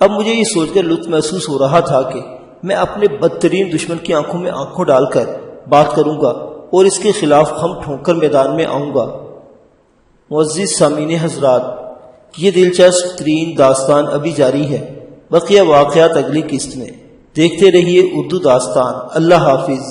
اب مجھے یہ سوچ کر لطف محسوس ہو رہا تھا کہ میں اپنے بدترین دشمن کی آنکھوں میں آنکھوں ڈال کر بات کروں گا اور اس کے خلاف خم ٹھونک کر میدان میں آؤں گا۔ معزز سامعین حضرات، یہ دلچسپ ترین داستان ابھی جاری ہے۔ بقیہ واقعات اگلی قسط میں۔ دیکھتے رہیے اردو داستان۔ اللہ حافظ۔